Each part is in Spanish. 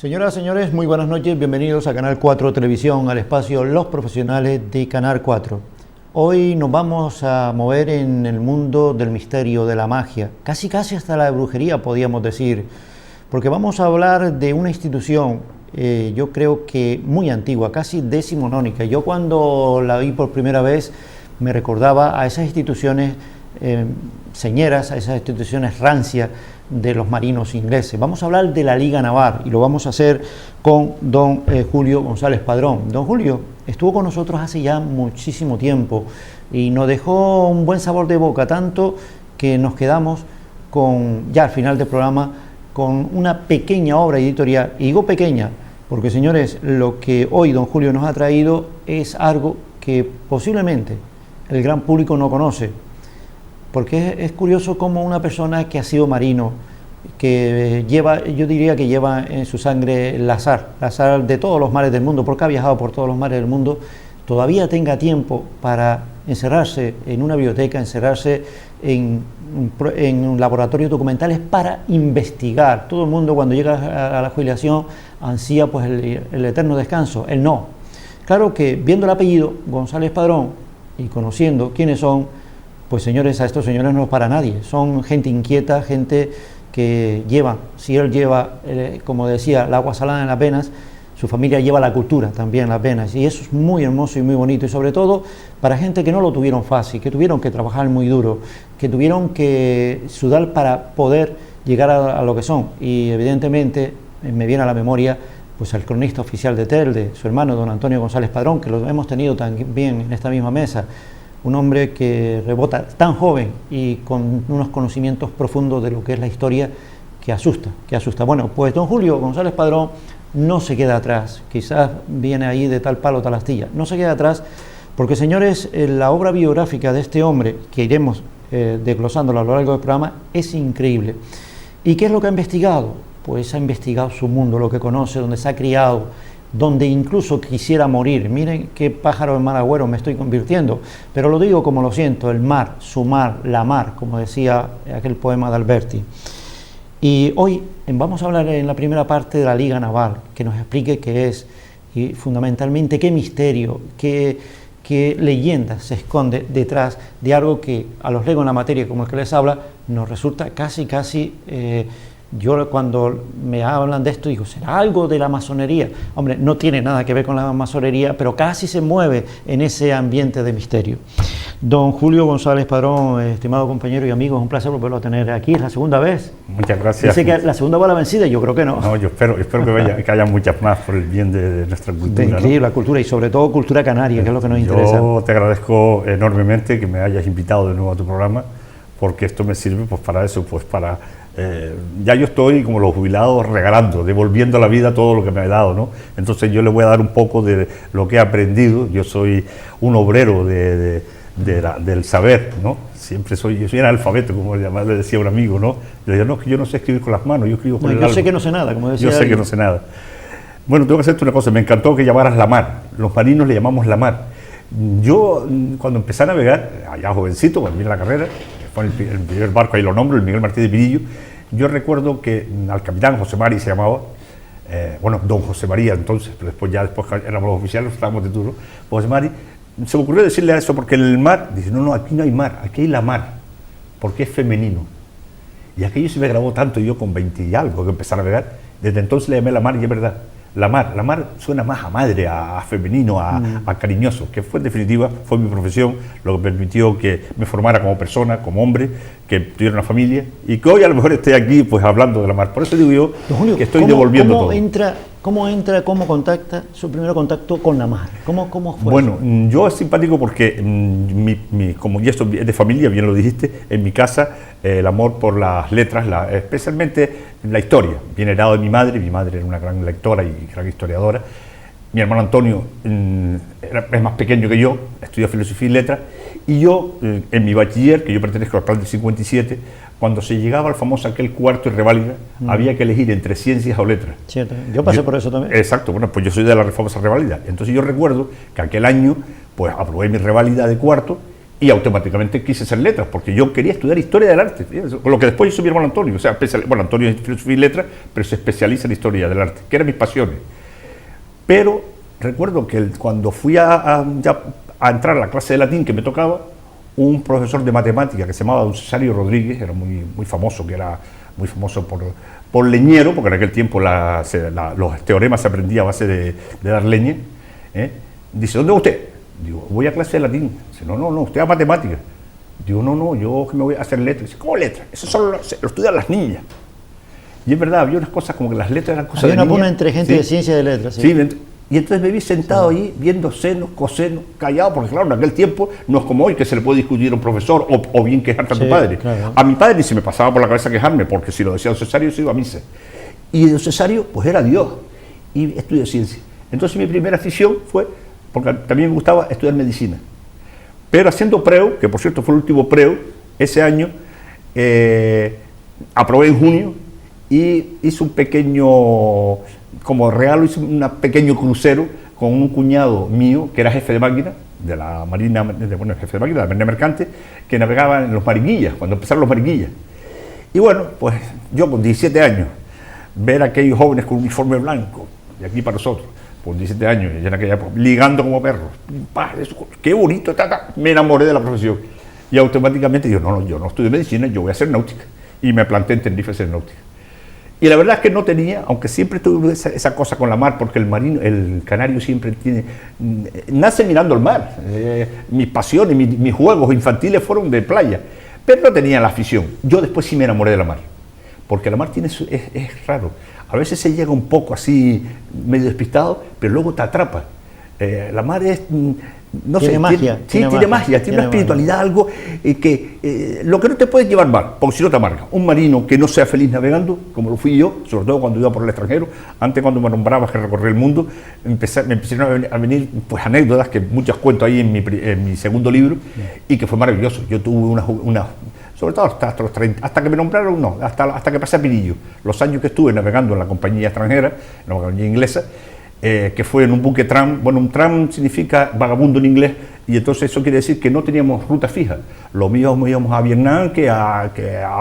Señoras y señores, muy buenas noches, bienvenidos a Canal 4 Televisión, al espacio Los Profesionales de Canal 4. Hoy nos vamos a mover en el mundo del misterio, de la magia, casi hasta la brujería podríamos decir, porque vamos a hablar de una institución, yo creo que muy antigua, casi decimonónica. Yo cuando la vi por primera vez me recordaba a esas instituciones señeras, a esas instituciones rancias de los marinos ingleses. Vamos a hablar de la Liga Naval y lo vamos a hacer con don Julio González Padrón. Don Julio estuvo con nosotros hace ya muchísimo tiempo y nos dejó un buen sabor de boca, tanto que nos quedamos con, ya al final del programa, con una pequeña obra editorial. Y digo pequeña porque, señores, lo que hoy don Julio nos ha traído es algo que posiblemente el gran público no conoce, porque es curioso cómo una persona que ha sido marino, que lleva, yo diría que lleva en su sangre el azar de todos los mares del mundo, porque ha viajado por todos los mares del mundo, todavía tenga tiempo para encerrarse en una biblioteca, encerrarse en laboratorios documentales para investigar. Todo el mundo cuando llega a la jubilación ansía pues el eterno descanso, él no. Claro que viendo el apellido González Padrón y conociendo quiénes son, pues señores, a estos señores no es para nadie, son gente inquieta, gente que lleva, si él lleva, como decía, el agua salada en las venas, su familia lleva la cultura también en las venas, y eso es muy hermoso y muy bonito, y sobre todo para gente que no lo tuvieron fácil, que tuvieron que trabajar muy duro, que tuvieron que sudar para poder llegar a lo que son, y evidentemente me viene a la memoria pues el cronista oficial de Telde, su hermano don Antonio González Padrón, que lo hemos tenido también en esta misma mesa. Un hombre que rebota tan joven y con unos conocimientos profundos de lo que es la historia que asusta. Bueno, pues don Julio González Padrón no se queda atrás, quizás viene ahí de tal palo tal astilla, no se queda atrás porque, señores, la obra biográfica de este hombre, que iremos desglosándola a lo largo del programa, es increíble. ¿Y qué es lo que ha investigado? Pues ha investigado su mundo, lo que conoce, donde se ha criado, donde incluso quisiera morir. Miren qué pájaro de mal agüero me estoy convirtiendo, pero lo digo como lo siento, el mar, su mar, la mar, como decía aquel poema de Alberti. Y hoy vamos a hablar en la primera parte de la Liga Naval, que nos explique qué es y fundamentalmente qué misterio, qué leyenda se esconde detrás de algo que a los legos en la materia, como el que les habla, nos resulta casi yo cuando me hablan de esto digo, ¿será algo de la masonería? Hombre, no tiene nada que ver con la masonería, pero casi se mueve en ese ambiente de misterio. Don Julio González Padrón, estimado compañero y amigo, es un placer volverlo a tener aquí, es la segunda vez. Muchas gracias. Dice que la segunda va a la vencida, yo creo que no. No, yo espero que haya muchas más por el bien de nuestra cultura. Increíble, ¿no? La cultura y sobre todo cultura canaria, que es lo que nos interesa. Yo te agradezco enormemente que me hayas invitado de nuevo a tu programa, porque esto me sirve pues para eso, pues para... ya yo estoy como los jubilados regalando, devolviendo a la vida todo lo que me ha dado, ¿no? Entonces yo le voy a dar un poco de lo que he aprendido. Yo soy un obrero del saber, ¿no? Yo soy analfabeto, como le decía un amigo, ¿no? Le decía, no, que yo no sé escribir con las manos, yo escribo con el alma. Yo sé que no sé nada, como decía. Yo sé que no sé nada. Bueno, tengo que hacerte una cosa, me encantó que llamaras la mar, los marinos le llamamos la mar. Yo, cuando empecé a navegar, allá jovencito, cuando vine a la carrera, fue el primer barco, ahí lo nombro, el Miguel Martínez de Pirillo, yo recuerdo que al capitán José Mari se llamaba, don José María entonces, pero después éramos los oficiales, estábamos de turno, José Mari, se me ocurrió decirle a eso porque en el mar, dice, no, aquí no hay mar, aquí hay la mar, porque es femenino. Y aquello se me grabó tanto, y yo con 20 y algo que empecé a navegar, desde entonces le llamé la mar, y es verdad. La mar suena más a madre, a femenino, a cariñoso, que fue en definitiva, fue mi profesión, lo que permitió que me formara como persona, como hombre, que tuviera una familia, y que hoy a lo mejor esté aquí pues hablando de la mar. Por eso digo yo, Julio, que estoy devolviendo todo. ¿Cómo contacta su primer contacto con la mar? ¿Cómo fue? Bueno, yo es simpático porque, como ya esto es de familia, bien lo dijiste, en mi casa el amor por las letras, especialmente la historia, viene heredado de mi madre era una gran lectora y gran historiadora. Mi hermano Antonio es más pequeño que yo, estudió filosofía y letras, y yo, en mi bachiller, que yo pertenezco al plan del 57, cuando se llegaba al famoso aquel cuarto de reválida, había que elegir entre ciencias o letras. Cierto. Yo pasé por eso también. Exacto, bueno, pues yo soy de la famosa reválida. Entonces yo recuerdo que aquel año, pues aprobé mi reválida de cuarto y automáticamente quise hacer letras, porque yo quería estudiar historia del arte, con lo que después hizo mi hermano Antonio. O sea, bueno, Antonio es filosofía y letras, pero se especializa en historia del arte, que eran mis pasiones. Pero recuerdo que cuando fui ya a entrar a la clase de latín que me tocaba, un profesor de matemática que se llamaba don Cesario Rodríguez, era muy famoso, que era muy famoso por leñero, porque en aquel tiempo los teoremas se aprendían a base de dar leña. Dice, ¿dónde va usted? Digo, voy a clase de latín. Dice, no, usted va a matemática. Digo, no, yo que me voy a hacer letras. Dice, ¿cómo letras? Eso solo lo estudian las niñas. Y es verdad, había unas cosas como que las letras eran cosas de niñas. Había una puna entre gente de ciencia y de letras. Sí, y entonces me vi sentado ahí viendo senos, cosenos, callado, porque claro, en aquel tiempo no es como hoy que se le puede discutir a un profesor o bien quejarte a tu padre. Claro. A mi padre ni se me pasaba por la cabeza quejarme, porque si lo decía don Cesario, se iba a misa. Y don Cesario, pues era Dios, y estudió ciencia. Entonces mi primera afición fue, porque también me gustaba estudiar medicina. Pero haciendo preu, que por cierto fue el último preu, ese año, aprobé en junio y hice un pequeño, como regalo, hice un pequeño crucero con un cuñado mío, que era jefe de máquina de la Marina, jefe de máquina de la Marina Mercante, que navegaba en los Mariquillas, cuando empezaron los Mariquillas. Y bueno, pues yo con 17 años, ver a aquellos jóvenes con uniforme blanco, de aquí para nosotros, por 17 años, y en aquella época, ligando como perros, qué bonito, me enamoré de la profesión. Y automáticamente digo, no, yo no estudio medicina, yo voy a hacer náutica. Y me planté en Tenerife en náutica. Y la verdad es que no tenía, aunque siempre tuve esa cosa con la mar, porque el canario siempre nace mirando el mar. Mis pasiones, mis juegos infantiles fueron de playa, pero no tenía la afición. Yo después sí me enamoré de la mar, porque la mar es raro. A veces se llega un poco así, medio despistado, pero luego te atrapa. La mar es, no sé, magia. Tiene magia, tiene una espiritualidad, algo que lo que no te puedes llevar mal, porque si no te amarga. Un marino que no sea feliz navegando, como lo fui yo, sobre todo cuando iba por el extranjero, antes cuando me nombrabas que recorrí el mundo, me empezaron a venir pues anécdotas que muchas cuento ahí en mi segundo libro, y que fue maravilloso. Yo tuve una sobre todo hasta los 30, hasta que me nombraron, no, hasta que pasé a Pinillo, los años que estuve navegando en la compañía extranjera, en la compañía inglesa, que fue en un buque tram. Bueno, un tram significa vagabundo en inglés, y entonces eso quiere decir que no teníamos ruta fija. Lo mismo íbamos a Vietnam, que a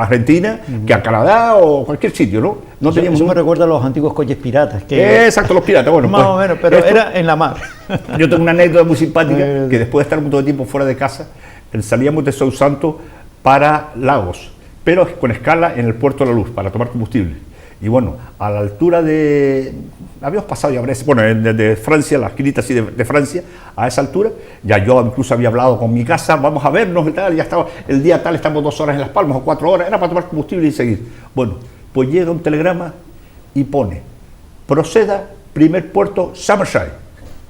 Argentina, que a Canadá o cualquier sitio, ¿no? No teníamos. Eso me recuerda a los antiguos coches piratas. Exacto, los piratas, bueno. Más o menos, pero era en la mar. Yo tengo una anécdota muy simpática, que después de estar un montón de tiempo fuera de casa, salíamos de Sousanto para Lagos, pero con escala en el Puerto de la Luz, para tomar combustible. Y bueno, a la altura habíamos pasado ya, bueno, de Francia, la esquinita así de Francia, a esa altura, ya yo incluso había hablado con mi casa, vamos a vernos y tal, ya estaba, el día tal, estamos 2 horas en Las Palmas o 4 horas, era para tomar combustible y seguir. Bueno, pues llega un telegrama y pone, proceda, primer puerto, Summerside.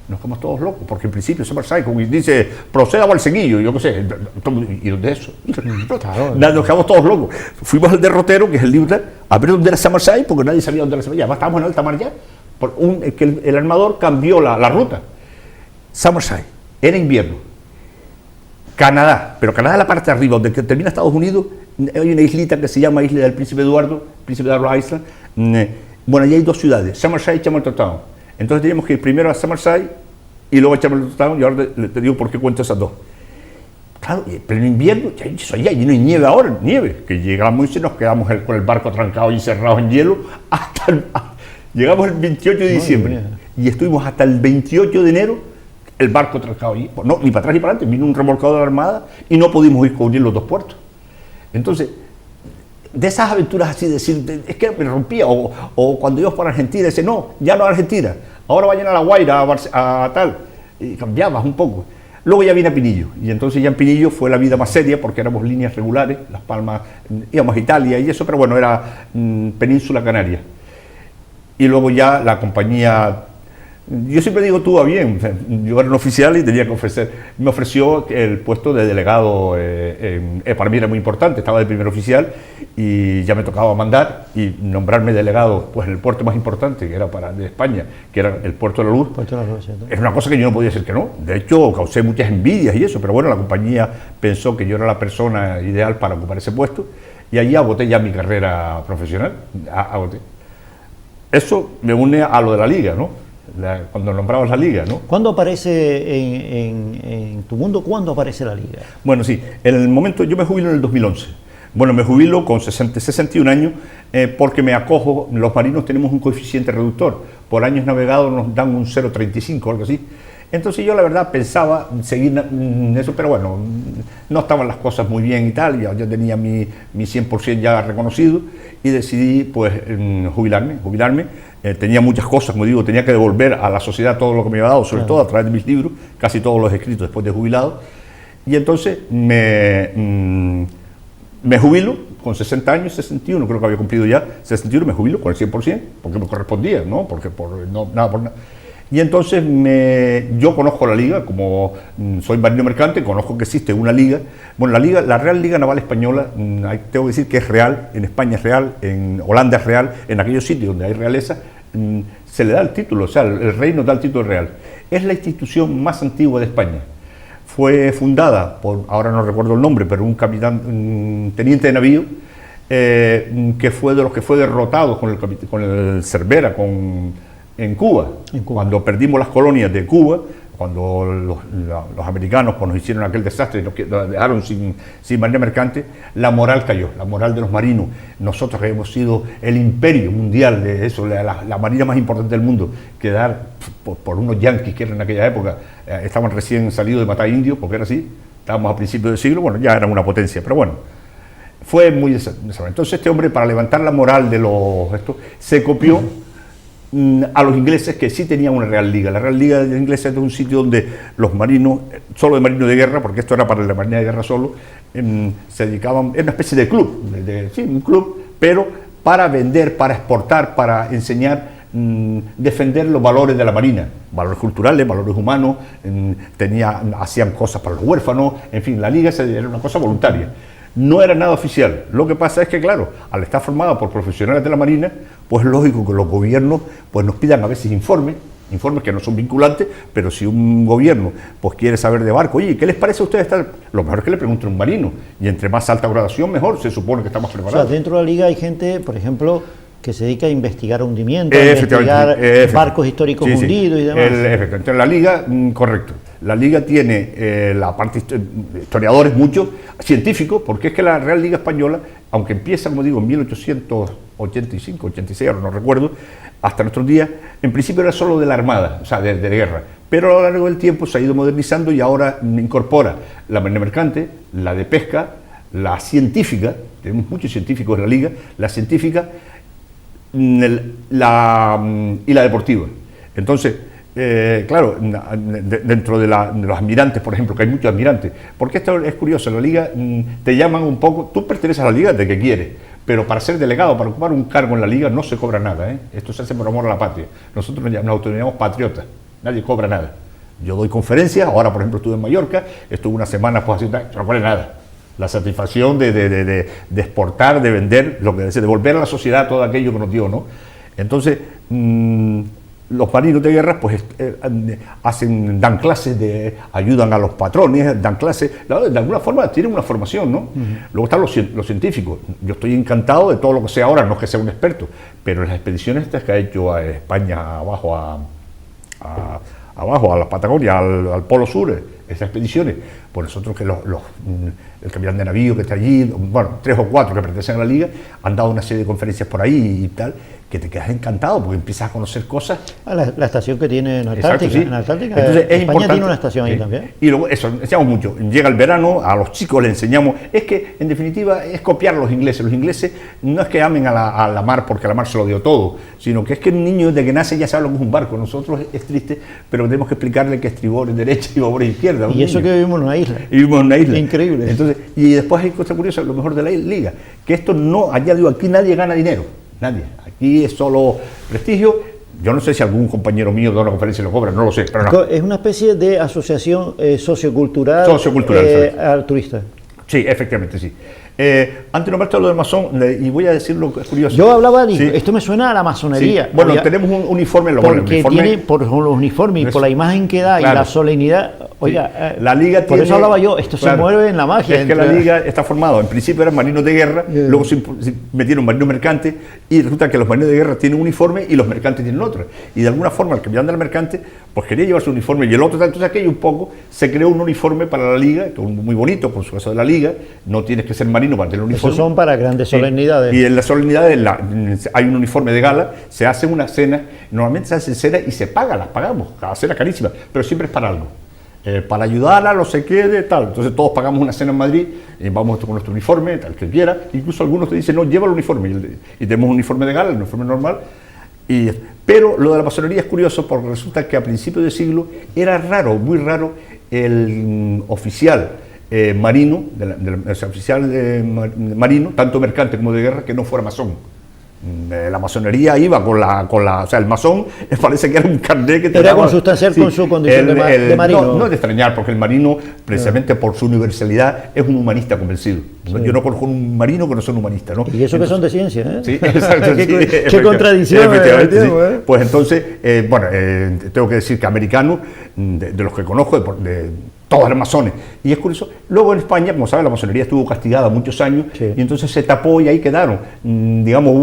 Nos quedamos todos locos, porque en principio Summerside, como dice, proceda o al seguillo, yo qué sé, ¿y dónde es eso? Nos quedamos todos locos. Fuimos al derrotero, que es el libro, a ver dónde era Summerside, porque nadie sabía dónde era Summerside. Además estábamos en alta mar ya, que el armador cambió la ruta. Summerside, era invierno. Canadá, pero Canadá es la parte de arriba, donde termina Estados Unidos, hay una islita que se llama Isla del Príncipe Eduardo Island. Bueno, allí hay 2 ciudades, Summerside y Chamberlain. Entonces teníamos que ir primero a Summerside y luego a Chamberlain, y ahora te digo por qué cuento esas 2. Claro, pero en invierno, ya no hay nieve ahora, nieve, que llegamos y nos quedamos con el barco trancado y encerrado en hielo, llegamos el 28 de diciembre y estuvimos hasta el 28 de enero el barco trancado allí, no, ni para atrás ni para adelante, vino un remolcador de la Armada y no pudimos ir con los 2 puertos. Entonces, de esas aventuras así, decir, es que me rompía, o cuando íbamos para Argentina, dice, no, ya no a Argentina, ahora vayan a La Guaira, a tal, y cambiabas un poco. Luego ya vine a Pinillo, y entonces ya en Pinillo fue la vida más seria, porque éramos líneas regulares, Las Palmas, íbamos a Italia y eso, pero bueno, era Península Canaria. Y luego ya la compañía, yo siempre digo, tú va bien, yo era un oficial y tenía que me ofreció el puesto de delegado, para mí era muy importante, estaba de primer oficial y ya me tocaba mandar y nombrarme delegado pues en el puerto más importante, que era de España, que era el Puerto de la Luz. Era una cosa que yo no podía decir que no, de hecho causé muchas envidias y eso, pero bueno, la compañía pensó que yo era la persona ideal para ocupar ese puesto y allí agoté ya mi carrera profesional, agoté. Eso me une a lo de la liga, ¿no? cuando nombrabas la liga, ¿no? ¿Cuándo aparece en tu mundo, cuándo aparece la liga? Bueno, sí, en el momento, yo me jubilo en el 2011. Bueno, me jubilo con 61 años porque me acojo, los marinos tenemos un coeficiente reductor, por años navegados nos dan un 0,35 o algo así. Entonces yo la verdad pensaba seguir eso, pero bueno, no estaban las cosas muy bien y tal, ya tenía mi 100% ya reconocido y decidí pues jubilarme. Tenía muchas cosas, como digo, tenía que devolver a la sociedad todo lo que me había dado, sobre todo a través de mis libros, casi todos los escritos después de jubilado. Y entonces me jubilo con 60 años, 61, creo que había cumplido ya, 61 me jubilo con el 100%, porque me correspondía, ¿no? Porque nada por nada. Y entonces yo conozco la liga, como soy marino mercante, conozco que existe una liga. Bueno, la Real Liga Naval Española, tengo que decir que es real, en España es real, en Holanda es real, en aquellos sitios donde hay realeza, se le da el título, o sea, el rey nos da el título real. Es la institución más antigua de España. Fue fundada por, ahora no recuerdo el nombre, pero un teniente de navío, que fue de los que fue derrotado con el Cervera, en Cuba, cuando perdimos las colonias de Cuba, cuando los americanos nos hicieron aquel desastre y nos dejaron sin marina mercante, la moral cayó, la moral de los marinos. Nosotros hemos sido el imperio mundial de eso, la marina más importante del mundo, quedar por unos yanquis que eran en aquella época, estaban recién salidos de matar indios, porque era así, estábamos a principios del siglo, bueno, ya eran una potencia, pero bueno, fue muy desastroso. Entonces este hombre, para levantar la moral de se copió a los ingleses, que sí tenían una Real Liga. La Real Liga de ingleses es un sitio donde los marinos, solo de marinos de guerra, porque esto era para la marina de guerra solo, se dedicaban, era una especie de club, sí, un club, pero para vender, para exportar, para enseñar, defender los valores de la marina, valores culturales, valores humanos, hacían cosas para los huérfanos, en fin, la liga era una cosa voluntaria. No era nada oficial. Lo que pasa es que, claro, al estar formada por profesionales de la Marina, pues es lógico que los gobiernos pues nos pidan a veces informes que no son vinculantes, pero si un gobierno pues quiere saber de barco, oye, ¿qué les parece a ustedes? Lo mejor es que le pregunten a un marino, y entre más alta graduación, mejor, se supone que estamos preparados. O sea, dentro de la liga hay gente, por ejemplo, que se dedica a investigar hundimientos, a investigar barcos históricos hundidos y demás. Efectivamente, en la liga, correcto. La liga tiene la parte historiadores, muchos científicos, porque es que la Real Liga Española, aunque empieza, como digo, en 1885, 86, ahora no recuerdo, hasta nuestros días, en principio era solo de la Armada, o sea, de guerra, pero a lo largo del tiempo se ha ido modernizando y ahora incorpora la marina mercante, la de pesca, la científica, tenemos muchos científicos en la liga, la científica y la deportiva. Entonces, claro, dentro de los admirantes, por ejemplo, que hay muchos admirantes, porque esto es curioso, en la liga te llaman un poco, tú perteneces a la liga de que quieres, pero para ser delegado, para ocupar un cargo en la liga no se cobra nada, ¿eh? Esto se hace por amor a la patria. Nosotros nos autodenominamos patriotas, nadie cobra nada. Yo doy conferencias, ahora por ejemplo estuve en Mallorca, estuve una semana pues haciendo, no vale nada. La satisfacción de exportar, de vender, lo que de devolver a la sociedad todo aquello que nos dio, ¿no? Entonces, los marinos de guerra pues dan clases, ayudan a los patrones, dan clases, de alguna forma tienen una formación, ¿no? Luego están los científicos. Yo estoy encantado de todo lo que sé ahora, no es que sea un experto, pero las expediciones estas que ha hecho a España abajo a la Patagonia, al Polo Sur, esas expediciones, pues nosotros que el capitán de navío que está allí, bueno, 3 o 4 que pertenecen a la liga, han dado una serie de conferencias por ahí y tal, que te quedas encantado porque empiezas a conocer cosas. La estación que tiene en Antártica. Exacto, sí. En Antártica, entonces, España tiene una estación ahí también. Y luego eso, enseñamos mucho. Llega el verano, a los chicos les enseñamos. Es que, en definitiva, es copiar a los ingleses. Los ingleses no es que amen a la mar porque la mar se lo dio todo, sino que es que un niño desde que nace ya sabe lo que es un barco. Nosotros es triste, pero tenemos que explicarle que estribor es derecha y babor es izquierda. Y eso que vivimos en una isla. Y vivimos en una isla. Increíble. Entonces, y después hay cosa curiosa, lo mejor de la liga, que esto no, allá digo, aquí nadie gana dinero. Nadie. Aquí es solo prestigio. Yo no sé si algún compañero mío da una conferencia y lo cobra, no lo sé. Pero no. Es una especie de asociación sociocultural, altruista. Sí, efectivamente, sí. Antes de nombrarte lo del masón, y voy a decir lo que es curioso. Yo hablaba de esto me suena a la masonería. Sí. Bueno, tenemos un uniforme, porque tiene por los uniformes y por la imagen que da y la solemnidad, Oiga, la liga por tiene, eso hablaba yo, esto se mueve en la magia. Es que la liga está formada, en principio eran marinos de guerra, luego se metieron marinos mercantes y resulta que los marinos de guerra tienen un uniforme y los mercantes tienen otro. Y de alguna forma el que anda al mercante pues quería llevar su uniforme y el otro, entonces aquello un poco se creó un uniforme para la liga, muy bonito con su caso de la liga, no tienes que ser marino para tener un uniforme. Esos son para grandes solemnidades. Y en las solemnidades hay un uniforme de gala, se hace una cena, normalmente se hace cena y se paga, las pagamos, cada cena carísima, pero siempre es para algo. Para ayudar a los se quede, tal. Entonces todos pagamos una cena en Madrid, vamos con nuestro uniforme, tal que quiera, incluso algunos te dicen, no, lleva el uniforme, y tenemos un uniforme de gala, el uniforme normal. Pero lo de la masonería es curioso porque resulta que a principios de siglo era raro, muy raro, el oficial marino, marino, tanto mercante como de guerra, que no fuera masón. La masonería iba o sea, el masón parece que era un carnet que era consustancial con su condición de marino. No es de extrañar, porque el marino, precisamente por su universalidad, es un humanista convencido. Sí. Yo no conozco un marino que no sea un humanista, ¿no? Y eso entonces, que son de ciencia, ¿eh? Sí, exacto. Qué contradicción. Sí. Pues entonces, tengo que decir que americanos, de los que conozco, de todos los masones. Y es curioso, luego en España, como sabes, la masonería estuvo castigada muchos años, sí. Y entonces se tapó y ahí quedaron. Digamos,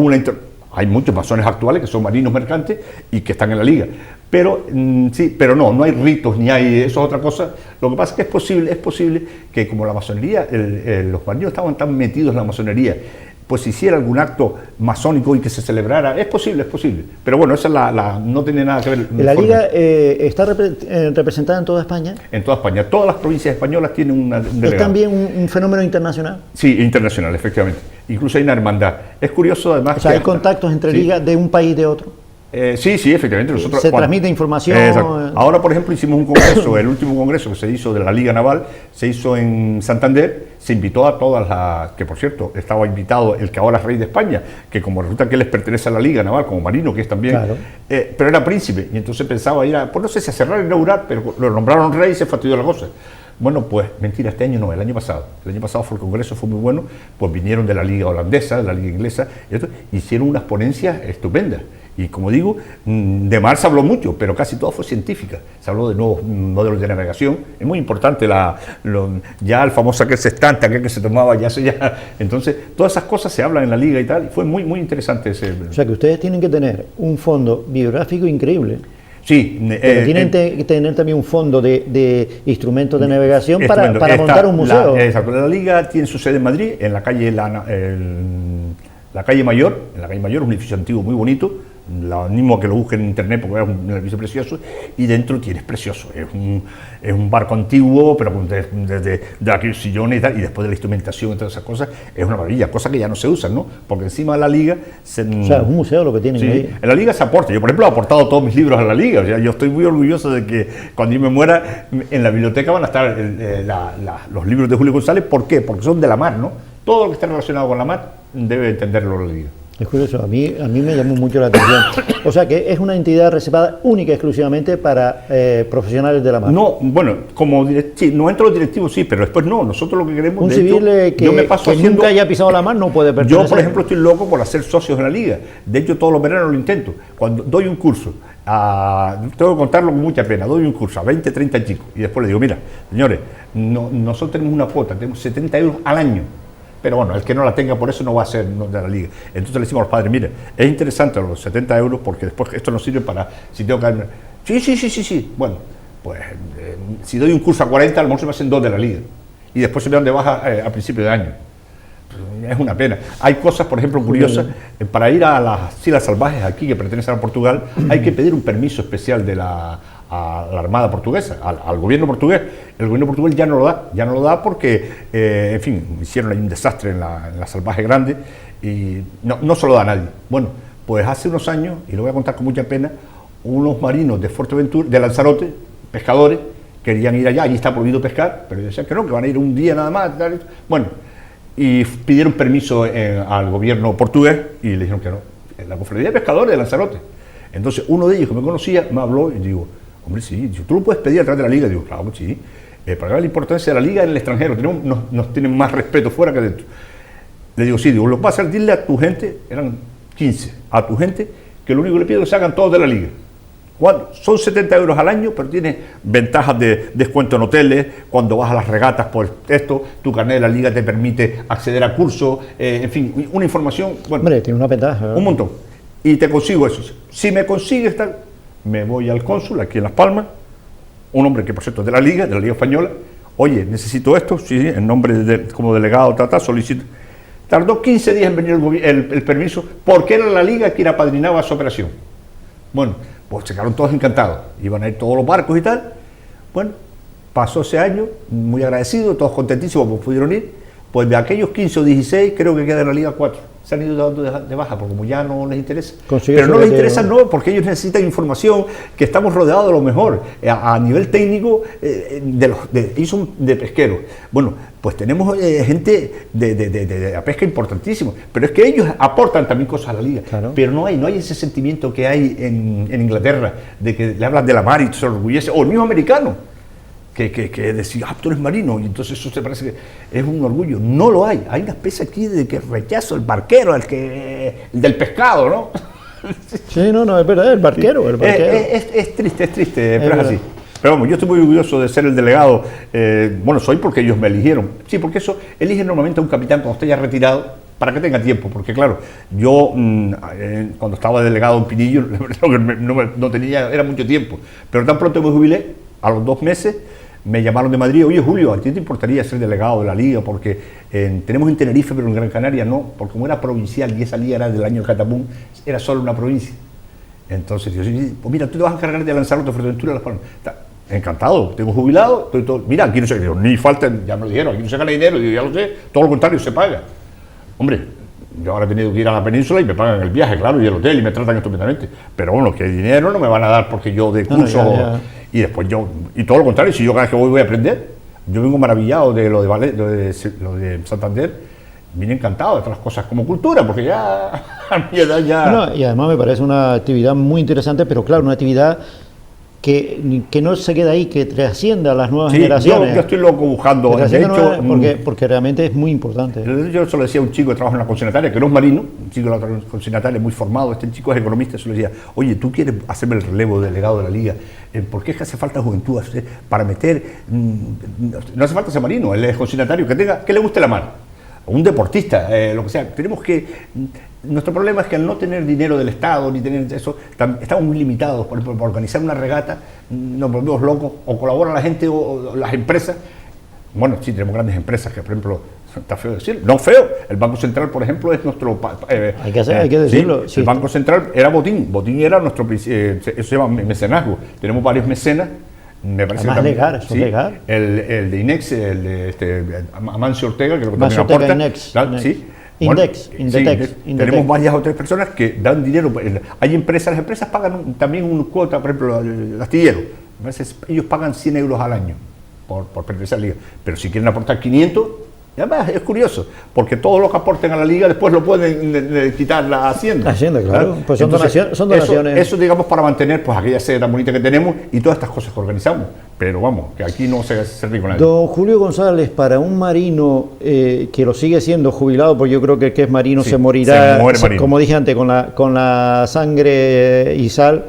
hay muchos masones actuales que son marinos mercantes y que están en la liga. Pero sí, pero no hay ritos ni hay, eso es otra cosa. Lo que pasa es que es posible que como la masonería, los marinos estaban tan metidos en la masonería, pues si hiciera algún acto masónico y que se celebrara, es posible. Pero bueno, esa es no tiene nada que ver. ¿La liga está representada en toda España? En toda España, todas las provincias españolas tienen un delegado. ¿Es también un fenómeno internacional? Sí, internacional, efectivamente. Incluso hay una hermandad. Es curioso además o sea, ¿hay contactos entre ligas de un país y de otro? Sí, efectivamente. Nosotros, se transmite información. Ahora, por ejemplo, hicimos un congreso, el último congreso que se hizo de la Liga Naval, se hizo en Santander, se invitó a todas las, que por cierto, estaba invitado el que ahora es rey de España, que como resulta que él les pertenece a la Liga Naval, como marino, que es también, claro. Pero era príncipe, y entonces pensaba ir pues no sé si a cerrar, inaugurar, pero lo nombraron rey y se fastidió la cosa. Bueno, pues mentira, este año no, el año pasado. El año pasado fue el congreso, fue muy bueno, pues vinieron de la Liga Holandesa, de la Liga Inglesa, y hicieron unas ponencias estupendas. Y como digo, de mar se habló mucho, pero casi todo fue científica. Se habló de nuevos modelos de navegación. Es muy importante ya el famoso aquel sextante, aquel que se tomaba ya. Entonces, todas esas cosas se hablan en la liga y tal. Y fue muy, muy interesante ese. O sea que ustedes tienen que tener un fondo biográfico increíble. Sí. Pero tienen que tener también un fondo de instrumentos de navegación para montar un museo. Exacto. La liga tiene su sede en Madrid, en la calle la calle Mayor. En la calle Mayor, un edificio antiguo muy bonito. Lo mismo que lo busquen en internet porque es un edificio precioso, y dentro tienes precioso, es un barco antiguo, pero desde aquellos sillones y tal, y después de la instrumentación y todas esas cosas, es una maravilla, cosas que ya no se usan, ¿no? Porque encima de la liga... o sea, es un museo lo que tienen ahí. En la liga se aporta. Yo, por ejemplo, he aportado todos mis libros a la liga, o sea, yo estoy muy orgulloso de que cuando yo me muera, en la biblioteca van a estar los libros de Julio González. ¿Por qué? Porque son de la mar, ¿no? Todo lo que está relacionado con la mar debe entenderlo la liga. Es curioso, a mí me llamó mucho la atención. O sea que es una entidad reservada única y exclusivamente para profesionales de la mar. No, bueno, sí, no entro los directivos, sí, pero después no. Nosotros lo que queremos... Un civil que nunca haya pisado la mar no puede pertenecer. Yo, por ejemplo, estoy loco por hacer socios de la liga. De hecho, todos los veranos lo intento. Cuando doy un curso, tengo que contarlo con mucha pena, doy un curso a 20, 30 chicos y después les digo, mira, señores, nosotros tenemos una cuota, tenemos 70 euros al año. Pero bueno, el que no la tenga por eso no va a ser de la liga. Entonces le decimos a los padres, mire, es interesante los 70 euros porque después esto nos sirve para, si tengo que... Sí. Bueno, pues si doy un curso a 40, a lo mejor se me hacen 2 de la liga. Y después se me dan de baja a principio de año. Es una pena. Hay cosas, por ejemplo, curiosas. Para ir a las Islas Salvajes aquí, que pertenecen a Portugal, hay que pedir un permiso especial a la Armada portuguesa, al gobierno portugués. El gobierno portugués ya no lo da porque, en fin, hicieron ahí un desastre en la Salvaje Grande y no se lo da a nadie. Bueno, pues hace unos años, y lo voy a contar con mucha pena, unos marinos de Fuerteventura, de Lanzarote, pescadores, querían ir allá, allí está prohibido pescar, pero decían que no, que van a ir un día nada más. Bueno, y pidieron permiso al gobierno portugués y le dijeron que no. La Cofradía de Pescadores de Lanzarote. Entonces uno de ellos que me conocía me habló y digo, hombre, sí, tú lo puedes pedir a través de la liga. Digo, claro, sí. Para ver la importancia de la liga en el extranjero, nos tienen más respeto fuera que dentro. Le digo, sí, lo que vas a hacer, dile a tu gente, eran 15, a tu gente, que lo único que le pido es que se hagan todos de la liga. Son 70 euros al año, pero tienes ventajas de descuento en hoteles, cuando vas a las regatas por esto, tu carnet de la liga te permite acceder a cursos, en fin, una información, bueno, hombre, tiene una ventaja, ¿verdad? un montón. Y te consigo eso. Si me consigues tal, me voy al cónsul aquí en Las Palmas, un hombre que por cierto es de la Liga Española, oye, necesito esto, sí, en nombre como delegado, solicito. Tardó 15 días en venir el permiso, porque era la Liga quien apadrinaba esa operación. Bueno, pues se quedaron todos encantados, iban a ir todos los barcos y tal. Bueno, pasó ese año, muy agradecido, todos contentísimos porque pudieron ir. Pues de aquellos 15 o 16, creo que queda en la Liga 4. Se han ido dando de baja, porque como ya no les interesa. Pero no les interesa, no, porque ellos necesitan información, que estamos rodeados de lo mejor, a nivel técnico, ellos son de pesqueros. Bueno, pues tenemos gente de la pesca importantísimo, pero es que ellos aportan también cosas a la liga. Claro. Pero no hay ese sentimiento que hay en Inglaterra, de que le hablan de la mar y se orgullece, o el mismo americano. Que decir, tú eres marino, y entonces eso se parece que es un orgullo. No lo hay. Hay una especie aquí de que rechazo, el barquero, el del pescado, ¿no? Sí, no, es verdad, el barquero. Es triste, pero es así. Pero vamos, yo estoy muy orgulloso de ser el delegado. Bueno, soy porque ellos me eligieron. Sí, porque eso eligen normalmente a un capitán cuando esté ya retirado, para que tenga tiempo, porque claro, yo cuando estaba delegado en Pinillo, no tenía, era mucho tiempo, pero tan pronto me jubilé, a los 2 meses, me llamaron de Madrid, oye Julio, ¿a ti te importaría ser delegado de la Liga? Porque tenemos en Tenerife, pero en Gran Canaria no, porque como era provincial y esa liga era del año del Catapún, era solo una provincia. Entonces yo sí, pues mira, tú te vas a encargar de lanzar otra Fuerteventura a Las Palmas. Encantado, tengo jubilado, estoy todo, mira, aquí no se gana, ni falta, ya me lo dijeron, aquí no se gana dinero, digo, ya lo sé, todo lo contrario, se paga. Hombre, yo ahora he tenido que ir a la península y me pagan el viaje, claro, y el hotel, y me tratan estupendamente. Pero bueno, que dinero no me van a dar porque yo de curso... Y después y todo lo contrario, si yo cada vez que voy a aprender, yo vengo maravillado de lo de Santander, vine encantado de otras cosas como cultura, porque ya a mi edad ya... No, y además me parece una actividad muy interesante, pero claro, una actividad que no se queda ahí, que trascienda a las nuevas generaciones. Yo estoy loco buscando, de hecho... Porque realmente es muy importante. Yo se lo decía a un chico que trabaja en la consignataria, que no es marino, un chico de la consignataria muy formado, este chico es economista, se lo decía, oye, tú quieres hacerme el relevo de delegado de la Liga, ¿por qué es que hace falta juventud para meter? No hace falta ser marino, él es consignatario, que le guste la mar. Un deportista, lo que sea. Tenemos que... Nuestro problema es que al no tener dinero del Estado, ni tener eso, estamos muy limitados. Por ejemplo, para organizar una regata, nos volvemos locos, o colabora la gente o las empresas. Bueno, sí, tenemos grandes empresas que, por ejemplo, está feo decirlo, no feo, el Banco Central, por ejemplo, es nuestro... hay que decirlo. Sí, el Banco Central era Botín era nuestro... eso se llama mecenazgo. Tenemos varios mecenas. Me parece además que legal, eso legal. El de INEX, el de Amancio Ortega, que lo que también Ortega, aporta. Inex, ¿Claro? Inex. Sí. Index, Bueno, Indetex. Tenemos varias otras personas que dan dinero. Hay empresas, las empresas pagan también una cuota, por ejemplo, el astillero. A veces ellos pagan 100 euros al año por pertenecer a la liga. Pero si quieren aportar 500, y además es curioso, porque todos los que aporten a la liga después lo pueden quitar la Hacienda. Hacienda, claro. Pues son donaciones. Eso, digamos, para mantener pues aquella sede tan bonita que tenemos y todas estas cosas que organizamos. Pero vamos, que aquí no se rico nadie. Don Julio González, para un marino que lo sigue siendo jubilado, pues yo creo que el que es marino se morirá, como dije antes, con la sangre y sal.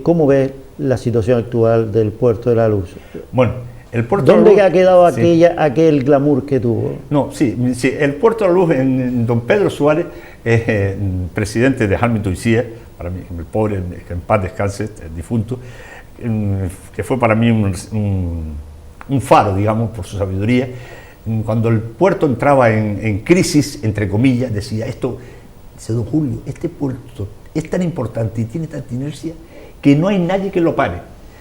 ¿Cómo ve la situación actual del Puerto de la Luz? Bueno, el Puerto ¿Dónde de la Luz, ha quedado aquel glamour que tuvo? No, sí, el Puerto de la Luz, en don Pedro Suárez, presidente de Hamilton y Cia, para mí, el pobre, que en paz descanse, el difunto, que fue para mí un faro, digamos, por su sabiduría. Cuando el puerto entraba en crisis, entre comillas, decía esto, dice don Julio, este puerto es tan importante y tiene tanta inercia que no hay nadie que lo pare.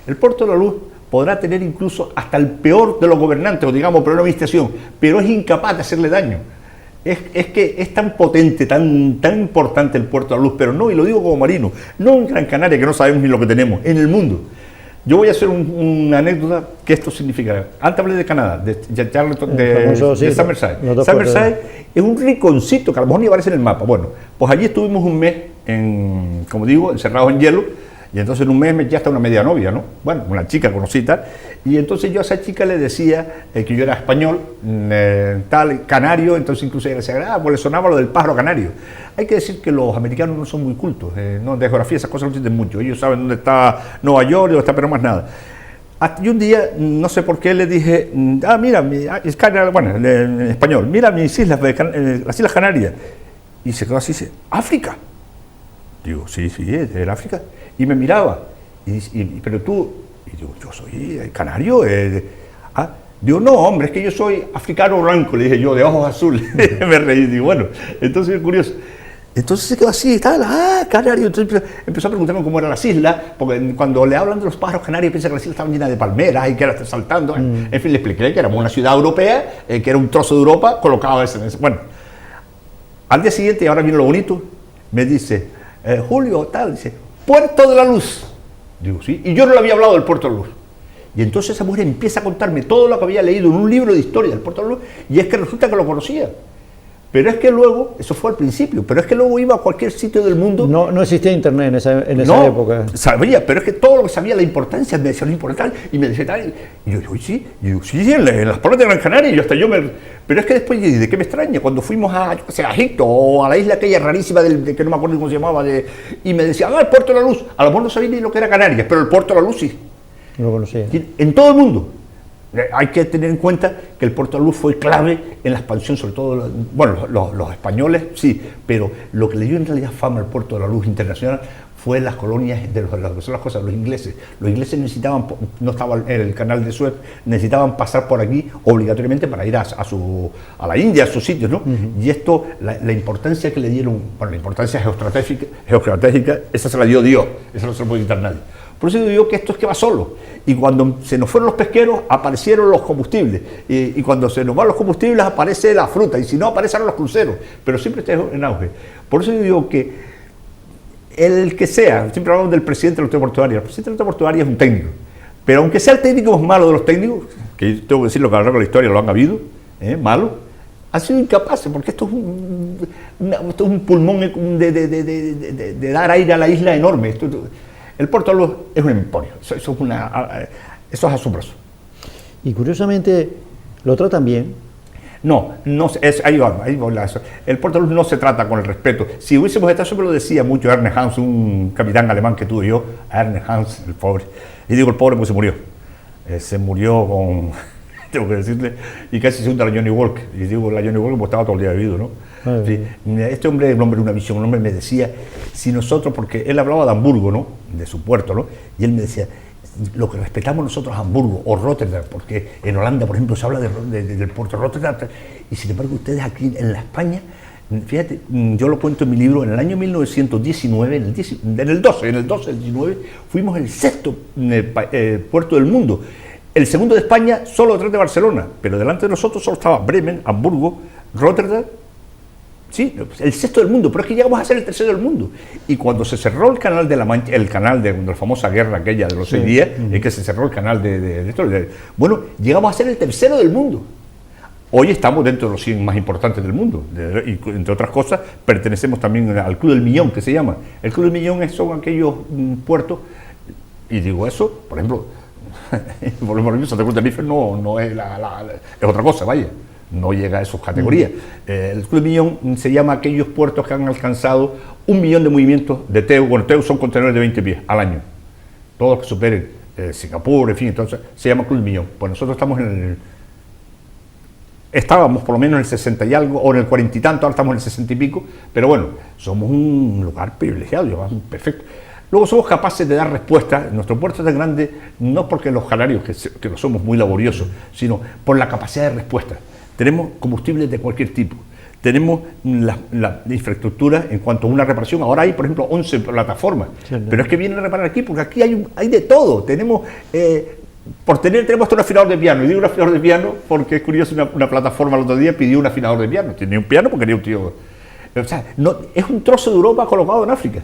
El Puerto de la Luz podrá tener incluso hasta el peor de los gobernantes, o digamos, peor administración, pero es incapaz de hacerle daño. Es que es tan potente, tan importante el Puerto de la Luz, pero no, y lo digo como marino, no en Gran Canaria, que no sabemos ni lo que tenemos, en el mundo. Yo voy a hacer una anécdota que esto significa. Antes hablé de Canadá, de Summerside. Summerside es un rinconcito, que a lo mejor ni aparece en el mapa. Bueno, pues allí estuvimos un mes, como digo, encerrados en hielo, Y entonces en un mes ya está una media novia, ¿no? Bueno, una chica conocida. Y entonces yo a esa chica le decía que yo era español, tal, canario, entonces incluso ella decía, pues le sonaba lo del pájaro canario. Hay que decir que los americanos no son muy cultos, no, de geografía esas cosas no entienden mucho. Ellos saben dónde está Nueva York y dónde está, pero más nada. Y un día, no sé por qué, le dije, mira, bueno, en español, mira mis islas, las Islas Canarias. Y se quedó así, dice, ¿África? Digo, sí, es del África. Y me miraba, pero tú, y digo, yo soy canario. Digo, no, hombre, es que yo soy africano blanco, le dije yo, de ojos azules. Me reí, digo, bueno, entonces es curioso. Entonces se quedó así, tal, canario. Entonces empezó a preguntarme cómo eran las islas, porque cuando le hablan de los pájaros canarios piensa que las islas estaban llenas de palmeras y que eran saltando. En fin, le expliqué que éramos una ciudad europea, que era un trozo de Europa colocado en ese. Bueno, al día siguiente, y ahora viene lo bonito, me dice, Julio, tal, dice, Puerto de la Luz. Digo, sí, y yo no le había hablado del Puerto de la Luz. Y entonces esa mujer empieza a contarme todo lo que había leído en un libro de historia del Puerto de la Luz, y es que resulta que lo conocía. Pero es que luego, eso fue al principio, pero es que luego iba a cualquier sitio del mundo. No existía internet en esa época. Sabía, pero es que todo lo que sabía, la importancia, me decía lo importante, y me decía tal, y yo, sí, en las playas de Gran Canaria, y hasta yo me. Pero es que después, ¿de qué me extraña? Cuando fuimos a Egipto, o a la isla aquella rarísima, que no me acuerdo cómo se llamaba, y me decía, el Puerto de la Luz, a lo mejor no sabía ni lo que era Canarias, pero el Puerto de la Luz sí. No lo conocía. En todo el mundo. Hay que tener en cuenta que el Puerto de la Luz fue clave en la expansión, sobre todo, bueno, los españoles sí, pero lo que le dio en realidad fama al Puerto de la Luz internacional fue las colonias de los ingleses. Los ingleses necesitaban, no estaba en el canal de Suez, necesitaban pasar por aquí obligatoriamente para ir a la India, a sus sitios, ¿no? Y esto, la importancia que le dieron, bueno, la importancia geoestratégica, esa se la dio Dios, esa no se la puede quitar nadie. Por eso digo que esto es que va solo. Y cuando se nos fueron los pesqueros, aparecieron los combustibles. Y cuando se nos van los combustibles, aparece la fruta. Y si no, aparecen los cruceros. Pero siempre está en auge. Por eso digo que el que sea, siempre hablamos del presidente de la autoridad portuaria. El presidente de la autoridad portuaria es un técnico. Pero aunque sea el técnico más malo de los técnicos, que tengo que decirlo que a lo largo de la historia lo han habido, malo, han sido incapaces, porque esto es un pulmón de dar aire a la isla enorme. El Puerto de la Luz es un emporio, eso es asombroso. Y curiosamente, ¿lo tratan bien? No, ahí va, el Puerto de la Luz no se trata con el respeto. Si hubiésemos estado, siempre lo decía mucho Ernest Hans, un capitán alemán que tuve yo, Ernest Hans, el pobre, y digo el pobre porque se murió con, tengo que decirle, y casi se hunde la Johnny Walker, y digo la Johnny Walker porque estaba todo el día bebido, ¿no? Sí. Este hombre es un hombre de una visión, un hombre me decía, si nosotros, porque él hablaba de Hamburgo, ¿no? De su puerto, ¿no? Y él me decía, lo que respetamos nosotros a Hamburgo o Rotterdam, porque en Holanda, por ejemplo, se habla del puerto de Rotterdam, y sin embargo ustedes aquí en la España, fíjate, yo lo cuento en mi libro, en el año 1919, en el 19, fuimos el sexto puerto del mundo. El segundo de España, solo detrás de Barcelona, pero delante de nosotros solo estaba Bremen, Hamburgo, Rotterdam. Sí, el sexto del mundo, pero es que llegamos a ser el tercero del mundo. Y cuando se cerró el canal de la Mancha, el canal de la famosa guerra aquella de los 6 días, es que se cerró el canal bueno, llegamos a ser el tercero del mundo. Hoy estamos dentro de los 100 más importantes del mundo, y entre otras cosas pertenecemos también al Club del Millón, que se llama. El Club del Millón son aquellos puertos, y digo eso, por ejemplo, Santa Cruz de Tenerife no es es otra cosa, vaya. No llega a esas categorías. El Club de Millón se llama aquellos puertos que han alcanzado 1 millón de movimientos de TEU. Bueno, TEU son contenedores de 20 pies al año. Todos los que superen Singapur, en fin, entonces se llama Club de Millón. Pues nosotros estábamos por lo menos en el 60 y algo, o en el 40 y tanto, ahora estamos en el 60 y pico, pero bueno, somos un lugar privilegiado, perfecto. Luego somos capaces de dar respuesta. Nuestro puerto es tan grande, no porque los canarios, que no somos muy laboriosos, sino por la capacidad de respuesta. Tenemos combustibles de cualquier tipo, tenemos la infraestructura en cuanto a una reparación. Ahora hay, por ejemplo, 11 plataformas, pero es que vienen a reparar aquí, porque aquí hay de todo. Tenemos tenemos hasta un afinador de piano, y digo un afinador de piano porque es curioso, una plataforma el otro día pidió un afinador de piano, tenía un piano porque quería un tío. O sea, es un trozo de Europa colocado en África,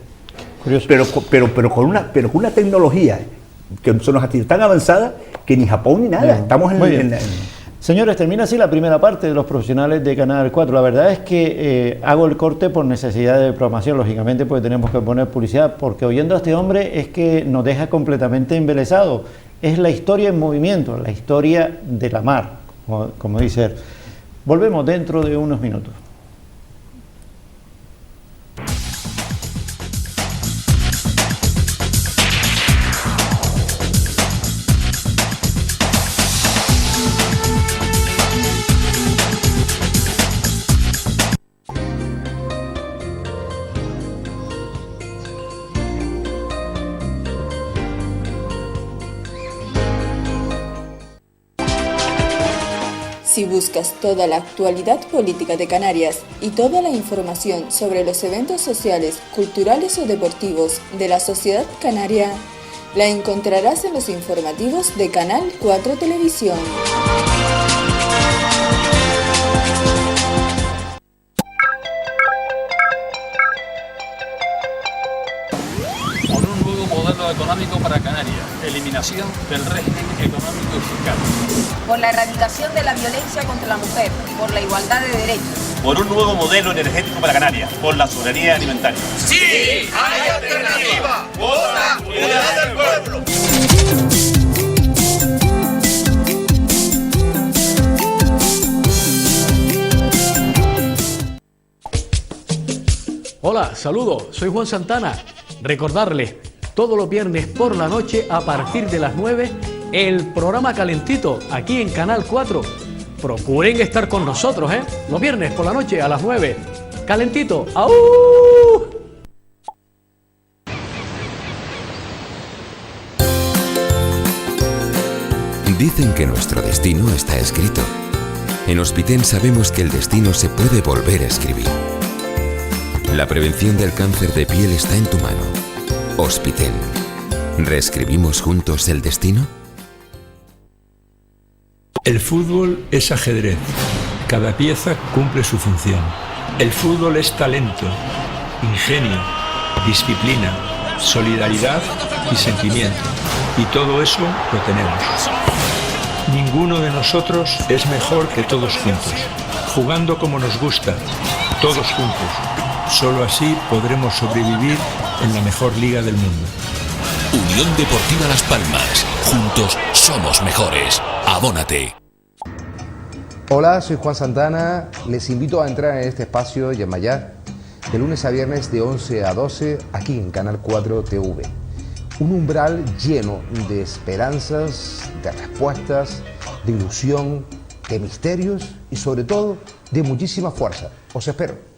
curioso. pero con una tecnología que se nos ha tan avanzada que ni Japón ni nada. Bien. Estamos Señores, termina así la primera parte de los profesionales de Canal 4. La verdad es que hago el corte por necesidad de programación, lógicamente, porque tenemos que poner publicidad, porque oyendo a este hombre es que nos deja completamente embelesado. Es la historia en movimiento, la historia de la mar, como dice él. Volvemos dentro de unos minutos. Si buscas toda la actualidad política de Canarias y toda la información sobre los eventos sociales, culturales o deportivos de la sociedad canaria, la encontrarás en los informativos de Canal 4 Televisión. Por un nuevo modelo económico para Canarias, eliminación del régimen económico y fiscal. Por la erradicación de la violencia contra la mujer y por la igualdad de derechos. Por un nuevo modelo energético para Canarias, por la soberanía alimentaria. ¡Sí! ¡Hay alternativa! ¡Por la unidad del pueblo! Hola, saludos, soy Juan Santana. Recordarles, todos los viernes por la noche a partir de las 9, el programa Calentito, aquí en Canal 4. Procuren estar con nosotros, los viernes por la noche a las 9. Calentito, ¡au! Dicen que nuestro destino está escrito. En Hospiten sabemos que el destino se puede volver a escribir. La prevención del cáncer de piel está en tu mano. Hospiten. ¿Reescribimos juntos el destino? El fútbol es ajedrez. Cada pieza cumple su función. El fútbol es talento, ingenio, disciplina, solidaridad y sentimiento. Y todo eso lo tenemos. Ninguno de nosotros es mejor que todos juntos. Jugando como nos gusta, todos juntos. Solo así podremos sobrevivir en la mejor liga del mundo. Unión Deportiva Las Palmas. Juntos somos mejores. Abónate. Hola, soy Juan Santana. Les invito a entrar en este espacio Yamayá de lunes a viernes de 11 a 12 aquí en Canal 4 TV. Un umbral lleno de esperanzas, de respuestas, de ilusión, de misterios y sobre todo de muchísima fuerza. Os espero.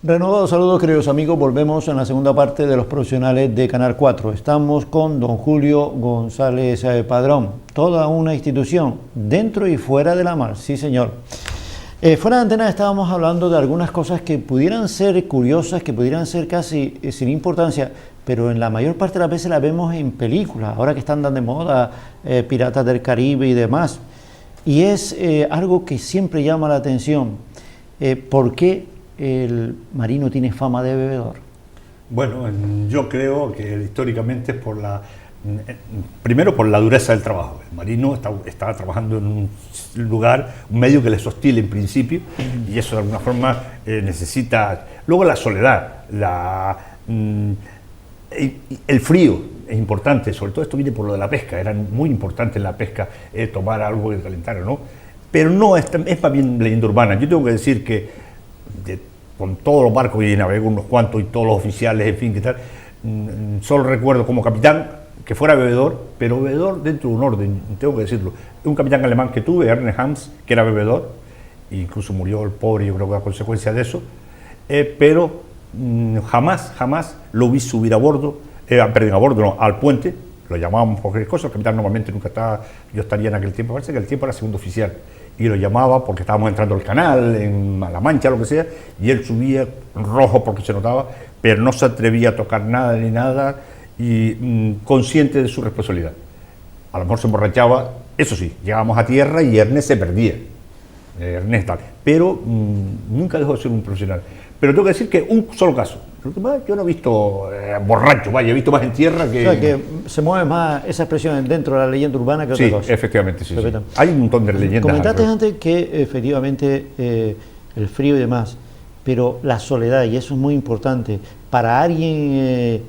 Renovado saludos, queridos amigos. Volvemos en la segunda parte de los profesionales de Canal 4. Estamos con don Julio González Padrón, toda una institución, dentro y fuera de la mar, sí señor. Fuera de antena estábamos hablando de algunas cosas que pudieran ser curiosas, que pudieran ser casi sin importancia, pero en la mayor parte de las veces las vemos en películas, ahora que están tan de moda, Piratas del Caribe y demás. Y es algo que siempre llama la atención. ¿Por qué el marino tiene fama de bebedor? Bueno, yo creo que históricamente es primero por la dureza del trabajo. El marino estaba trabajando en un lugar, un medio que les hostile en principio, y eso de alguna forma necesita... Luego la soledad, el frío es importante, sobre todo esto viene por lo de la pesca, era muy importante en la pesca tomar algo que calentara, ¿no? Pero no, es más bien leyenda urbana. Yo tengo que decir que con todos los barcos, y navegué unos cuantos, y todos los oficiales, en fin, ¿qué tal? Solo recuerdo como capitán que fuera bebedor, pero bebedor dentro de un orden, tengo que decirlo. Un capitán alemán que tuve, Ernest Hams, que era bebedor, e incluso murió el pobre, yo creo que a consecuencia de eso, pero jamás lo vi subir a bordo, al puente, lo llamábamos por cualquier cosa, el capitán normalmente nunca estaba, yo estaría en aquel tiempo, parece que el tiempo era segundo oficial, y lo llamaba porque estábamos entrando al canal, en La Mancha, lo que sea, y él subía rojo porque se notaba, pero no se atrevía a tocar nada ni nada, y consciente de su responsabilidad. A lo mejor se emborrachaba, eso sí, llegábamos a tierra y Ernest se perdía, pero nunca dejó de ser un profesional. Pero tengo que decir que un solo caso, yo no he visto borracho, he visto más en tierra que... O sea, que se mueve más esa expresión dentro de la leyenda urbana que otra cosa. Sí, efectivamente, sí. Hay un montón de leyendas. Comentaste antes que efectivamente el frío y demás, pero la soledad, y eso es muy importante, para alguien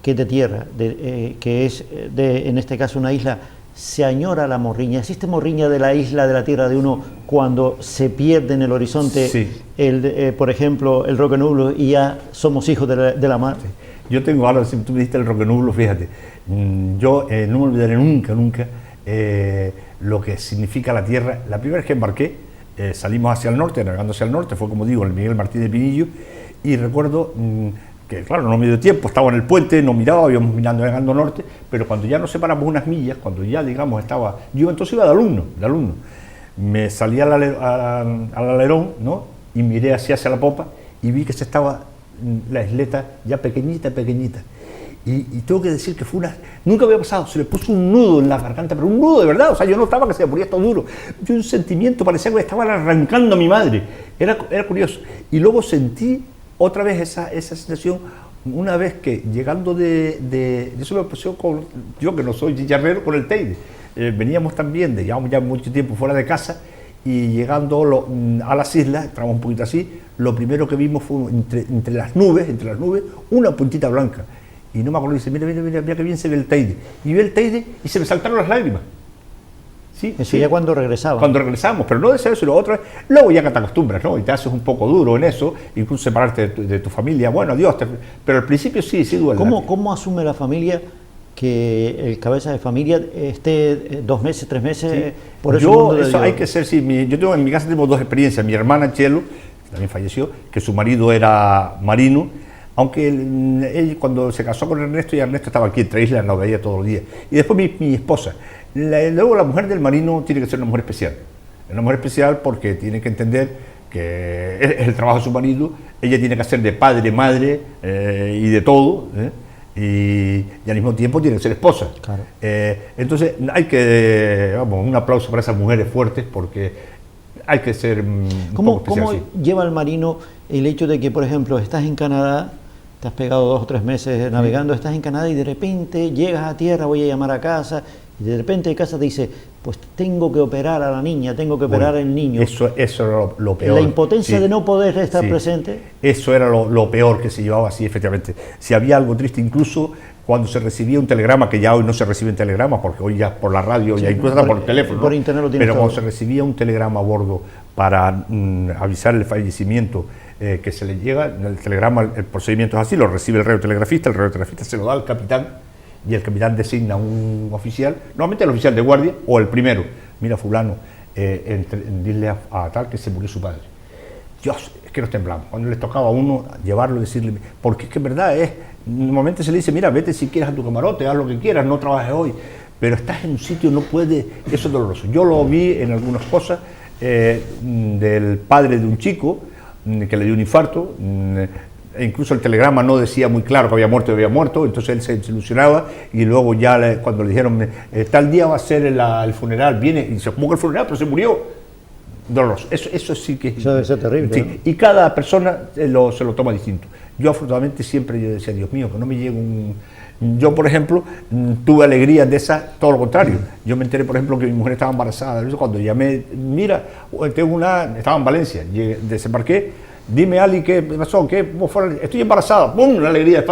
que es de tierra, que es en este caso una isla, se añora la morriña. ¿Existe morriña de la isla, de la tierra de uno, cuando se pierde en el horizonte, sí, por ejemplo, el roquenublo y ya somos hijos de la mar? Sí. Yo tengo, ahora si tú me diste el roquenublo, fíjate, yo no me olvidaré nunca lo que significa la tierra. La primera vez que embarqué, salimos hacia el norte, navegando hacia el norte, fue como digo, el Miguel Martín de Pinillo, y recuerdo que claro, no me dio tiempo, estaba en el puente, no miraba, íbamos mirando, navegando norte, pero cuando ya nos separamos unas millas, cuando ya digamos yo entonces iba de alumno, me salí al alerón, ¿no? Y miré hacia la popa y vi que se estaba la isleta ya pequeñita, y tengo que decir que nunca había pasado, se le puso un nudo en la garganta, pero un nudo de verdad, o sea, yo notaba que se me ponía esto duro, yo un sentimiento, parecía que me estaban arrancando a mi madre, era curioso, y luego sentí otra vez esa sensación, una vez que llegando eso me pasó yo que no soy chicharrero, con el Teide. Veníamos también, llevamos ya mucho tiempo fuera de casa, y llegando a las islas, entramos un poquito así, lo primero que vimos fue entre las nubes, una puntita blanca. Y no me acuerdo, dice, mira que bien se ve el Teide. Y vi el Teide y se me saltaron las lágrimas. Sí, eso sí, ya cuando regresaba. Cuando regresamos, pero no de eso, sino otra vez. Luego ya que te acostumbras, ¿no? Y te haces un poco duro en eso, incluso separarte de tu familia. Bueno, adiós. Pero al principio sí duele. ¿Cómo asume la familia que el cabeza de familia esté 2 meses, 3 meses sí, por eso? Eso hay que ser, sí. Yo en mi casa tenemos 2 experiencias. Mi hermana Chelo, que también falleció, que su marido era marino, aunque él cuando se casó con Ernesto, y Ernesto estaba aquí entre islas, nos veía todos los días. Y después mi esposa. Luego la mujer del marino tiene que ser una mujer especial. Una mujer especial porque tiene que entender que es el trabajo de su marido, ella tiene que hacer de padre, madre y de todo, y al mismo tiempo tiene que ser esposa. Claro. Entonces hay que, un aplauso para esas mujeres fuertes porque hay que ser ¿Cómo lleva el marino el hecho de que, por ejemplo, estás en Canadá, te has pegado 2 o 3 meses navegando, estás en Canadá y de repente llegas a tierra, voy a llamar a casa, y de repente de casa te dice, pues tengo que operar a la niña, tengo que operar al niño? Eso era lo peor. La impotencia de no poder estar presente. Eso era lo peor que se llevaba así, efectivamente. Si había algo triste, incluso cuando se recibía un telegrama, que ya hoy no se reciben telegramas, porque hoy ya por la radio, ya incluso por teléfono, por internet lo tienes. Pero cuando se recibía un telegrama a bordo para avisar el fallecimiento, que se le llega, el telegrama, el procedimiento es así, lo recibe el radiotelegrafista se lo da al capitán, y el capitán designa un oficial, normalmente el oficial de guardia o el primero, mira fulano, dile a tal que se murió su padre. Dios, es que nos temblamos. Cuando les tocaba a uno llevarlo y decirle, porque es que en verdad normalmente se le dice, mira, vete si quieres a tu camarote, haz lo que quieras, no trabajes hoy, pero estás en un sitio, no puedes, eso es doloroso. Yo lo vi en algunas cosas del padre de un chico que le dio un infarto, e incluso el telegrama no decía muy claro que había muerto, entonces él se ilusionaba y luego ya cuando le dijeron, tal día va a ser el funeral, viene y se ponga el funeral, pero se murió. Doloroso, eso sí que... Eso debe ser terrible, sí. ¿no? Y cada persona se lo toma distinto. Yo afortunadamente siempre yo decía, Dios mío, que no me llegue un... Yo, por ejemplo, tuve alegrías de esas, todo lo contrario. Yo me enteré, por ejemplo, que mi mujer estaba embarazada. Cuando llamé, mira, estaba en Valencia, desembarqué, dime, Ali, ¿qué pasó? Estoy embarazada. ¡Pum! Una alegría,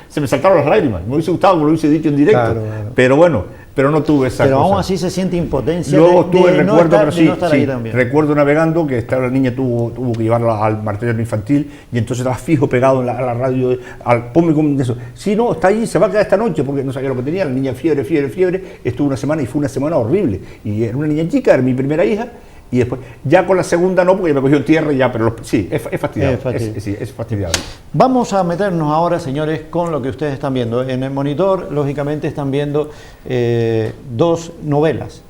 se me saltaron las lágrimas. Me hubiese gustado que me lo hubiese dicho en directo. Claro. Pero bueno, pero no tuve esa cosa. Pero aún así se siente impotencia. Yo recuerdo recuerdo navegando que la niña tuvo que llevarla al materno infantil y entonces estaba fijo pegado a la radio, ponme con eso. Sí, no, está ahí, se va a quedar esta noche porque no sabía lo que tenía. La niña fiebre, estuvo una semana y fue una semana horrible. Y era una niña chica, era mi primera hija. Y después, ya con la segunda no, porque ya me cogió tierra y ya, pero sí, es fastidiable. Es fastidiable. Vamos a meternos ahora, señores, con lo que ustedes están viendo. En el monitor, lógicamente, están viendo dos novelas.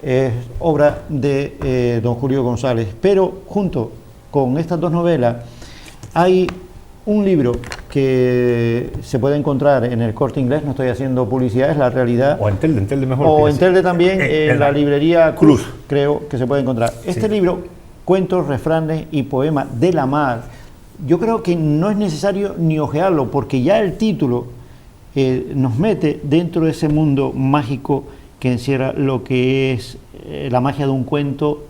Es obra de don Julio González. Pero junto con estas dos novelas hay un libro que se puede encontrar en el Corte Inglés, no estoy haciendo publicidad, es La Realidad. O en Telde mejor. O en Telde también, en la librería Cruz, creo que se puede encontrar. Este libro, Cuentos, Refranes y Poemas de la Mar, yo creo que no es necesario ni ojearlo, porque ya el título nos mete dentro de ese mundo mágico que encierra lo que es la magia de un cuento,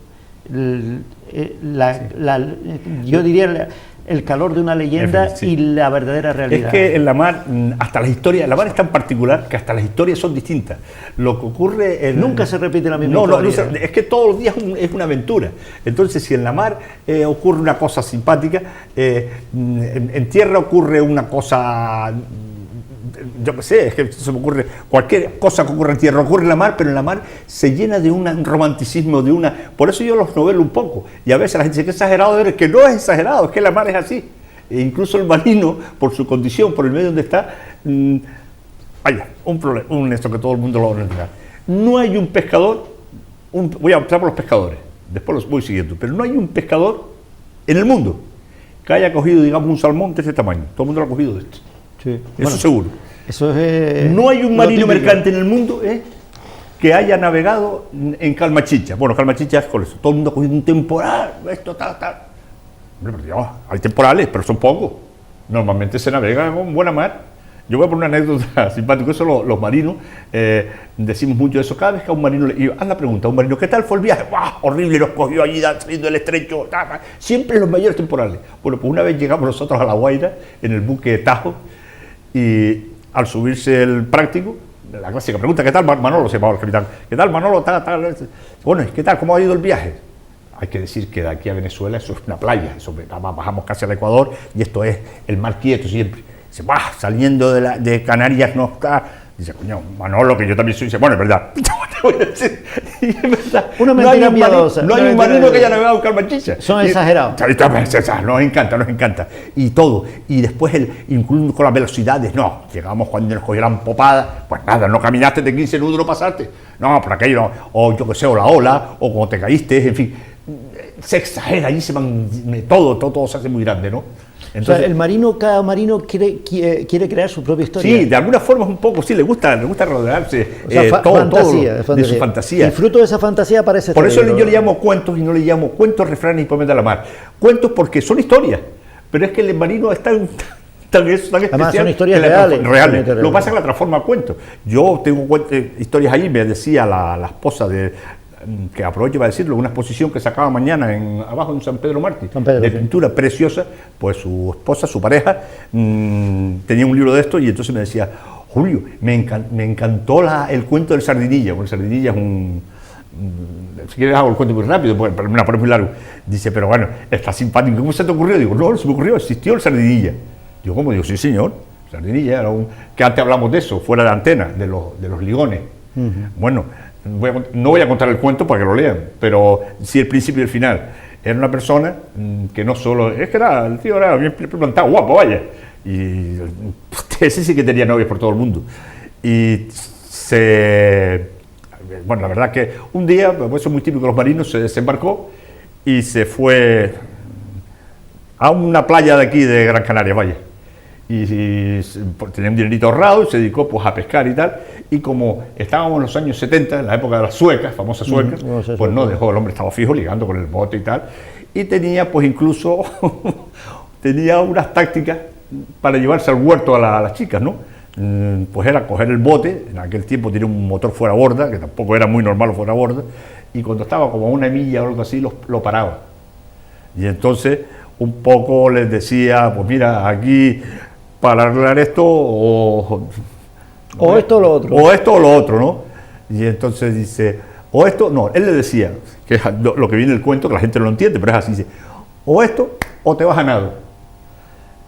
yo diría el calor de una leyenda y la verdadera realidad. Es que en la mar, hasta las historias, la mar es tan particular que hasta las historias son distintas. Lo que ocurre... Nunca se repite la misma historia. No, es que todos los días es una aventura. Entonces, si en la mar ocurre una cosa simpática, en tierra ocurre una cosa... Yo qué sé, es que se me ocurre cualquier cosa que ocurre en tierra, ocurre en la mar, pero en la mar se llena de un romanticismo, por eso yo los novelo un poco, y a veces la gente dice que es exagerado, pero es que no es exagerado, es que la mar es así. E incluso el marino, por su condición, por el medio donde está, un problema, esto que todo el mundo lo va a entender. No hay un pescador, voy a optar por los pescadores, después los voy siguiendo, pero no hay un pescador en el mundo que haya cogido, digamos, un salmón de este tamaño. Todo el mundo lo ha cogido de esto. Sí. Eso seguro. Eso es, no hay un marino mercante en el mundo que haya navegado en Calmachicha. Bueno, Calmachicha es con eso. Todo el mundo ha cogido un temporal, esto, tal. Hombre, pero Dios, hay temporales, pero son pocos. Normalmente se navega con buena mar. Yo voy a poner una anécdota simpática. Eso los marinos decimos mucho eso. Cada vez que a un marino haz la pregunta a un marino, ¿qué tal fue el viaje? ¡Wow! Horrible, nos cogió allí saliendo del estrecho. Siempre en los mayores temporales. Bueno, pues una vez llegamos nosotros a La Guaira en el buque Tajo y al subirse el práctico, la clásica pregunta, ¿qué tal Manolo? Se llamaba el capitán. ¿Qué tal Manolo? Bueno, ¿qué tal? ¿Cómo ha ido el viaje? Hay que decir que de aquí a Venezuela eso es una playa, bajamos casi al Ecuador y esto es el mar quieto siempre. Dice, saliendo de Canarias no está. Dice, coño, Manolo, que yo también soy. Dice, bueno, es verdad. Y es verdad. Una mentira piadosa. No hay un marino que haya navegado en Calmachicha. Son exagerados. Nos encanta. Y todo. Y después, incluso con las velocidades, no. Llegamos cuando nos cogieron popada. Pues nada, no caminaste de 15 nudos, no pasaste. No, por aquello no. O yo qué sé, o la ola, o como te caíste, en fin. Se exagera, allí se van. Todo se hace muy grande, ¿no? Entonces, o sea, cada marino quiere crear su propia historia. Sí, de alguna forma un poco, sí, le gusta rodearse, o sea, fantasía. De su fantasía. Y fruto de esa fantasía aparece. Por eso yo le llamo cuentos y no le llamo cuentos, refranes y poemas de la mar. Cuentos porque son historias, pero es que el marino es tan especial. Además son historias reales. Lo que pasa es que la transforma a cuentos. Yo tengo historias allí, me decía la esposa que aprovecho para decirlo, una exposición que sacaba mañana abajo en San Pedro Mártir, de pintura preciosa, pues su esposa, su pareja, tenía un libro de esto y entonces me decía, Julio, me encantó el cuento del Sardinilla, porque el Sardinilla es si quieres hago el cuento muy rápido, pero me la pone muy largo. Dice, pero bueno, está simpático, ¿cómo se te ocurrió? Digo, no se me ocurrió, existió el Sardinilla. Digo, ¿cómo? Digo, sí señor, Sardinilla era que antes hablamos de eso, fuera de antena, de los ligones. Bueno, no voy a contar el cuento para que lo lean, pero sí el principio y el final. era una persona que no solo, es que era, el tío era bien plantado, guapo, vaya, y ese sí que tenía novias por todo el mundo. Y bueno, la verdad que un día, pues eso es muy típico de los marinos, se desembarcó y se fue a una playa de aquí de Gran Canaria, vaya. Y tenía un dinerito ahorrado y se dedicó pues a pescar y tal. Y como estábamos en los años 70, en la época de las suecas, famosas suecas, pues no dejó, el hombre estaba fijo ligando con el bote y tal. Y tenía pues incluso, tenía unas tácticas para llevarse al huerto a las chicas, ¿no? Pues era coger el bote, en aquel tiempo tenía un motor fuera borda, que tampoco era muy normal fuera borda, y cuando estaba como a una milla o algo así, lo paraba. Y entonces un poco les decía, pues mira, aquí para arreglar esto, o esto o lo otro. O esto o lo otro, ¿no? Y entonces dice, o esto, no, él le decía, que es lo que viene el cuento, que la gente no lo entiende, pero es así, dice, o esto o te vas a nado.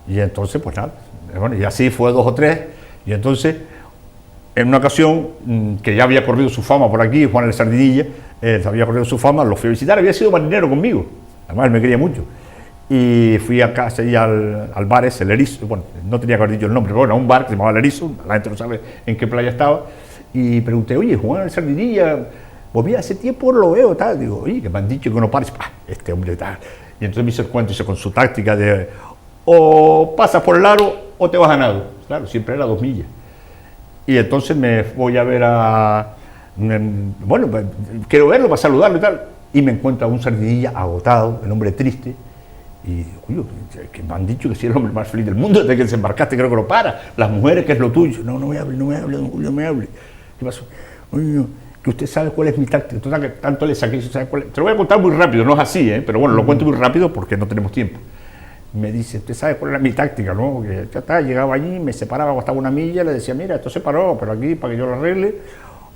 Y entonces, pues nada, bueno, y así fue 2 o 3, y entonces, en una ocasión, que ya había corrido su fama por aquí, Juan el Sardinilla, había corrido su fama, lo fui a visitar, había sido marinero conmigo, además él me quería mucho. Y fui a casa y al bar ese, el Erizo, bueno, no tenía que haber dicho el nombre, pero bueno, un bar que se llamaba el Erizo, la gente no sabe en qué playa estaba, y pregunté, oye, Juan el Sardinilla, pues mira, hace tiempo lo veo, tal, digo, oye, que me han dicho que no pares, este hombre tal, y entonces me hizo el cuento, hizo con su táctica de, o pasas por el aro o te vas a nado, claro, siempre era 2 millas, y entonces me voy a ver bueno, pues, quiero verlo para saludarlo y tal, y me encuentro a un Sardinilla agotado, el hombre triste. Y digo, que me han dicho que si eres el hombre más feliz del mundo desde que desembarcaste, creo que lo para. Las mujeres, que es lo tuyo. No me hable, don Julio, no me hable. ¿Qué pasó? Oye, que usted sabe cuál es mi táctica. Total, que tanto le saqué, ¿sabe cuál es? Te lo voy a contar muy rápido, no es así, pero bueno, lo cuento muy rápido porque no tenemos tiempo. Me dice, ¿usted sabe cuál era mi táctica, no? Que ya está, llegaba allí, me separaba, costaba una milla, le decía, mira, esto se paró, pero aquí para que yo lo arregle,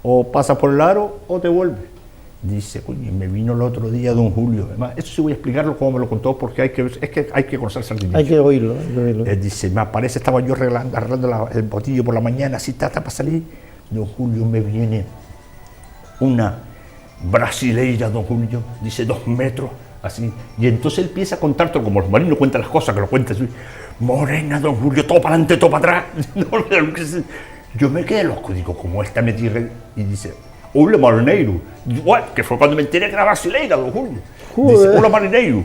o pasa por el aro o te vuelve. Dice, coño, me vino el otro día don Julio. Además, eso sí voy a explicarlo como me lo contó, porque hay que conocer el Sardinilla. Hay que oírlo. Dice, me aparece, estaba yo arreglando el botillo por la mañana, así está para salir. Don Julio, me viene una brasileira, don Julio, dice 2 metros, así. Y entonces él empieza a contar todo, como los marinos cuentan las cosas, que lo cuentan así. Morena, don Julio, todo para adelante, todo para atrás. Yo me quedé loco, digo, como esta me tira. Y dice, hola marineiro, que fue cuando me enteré que era brasileira, don Julio. Dice, hola marineiro.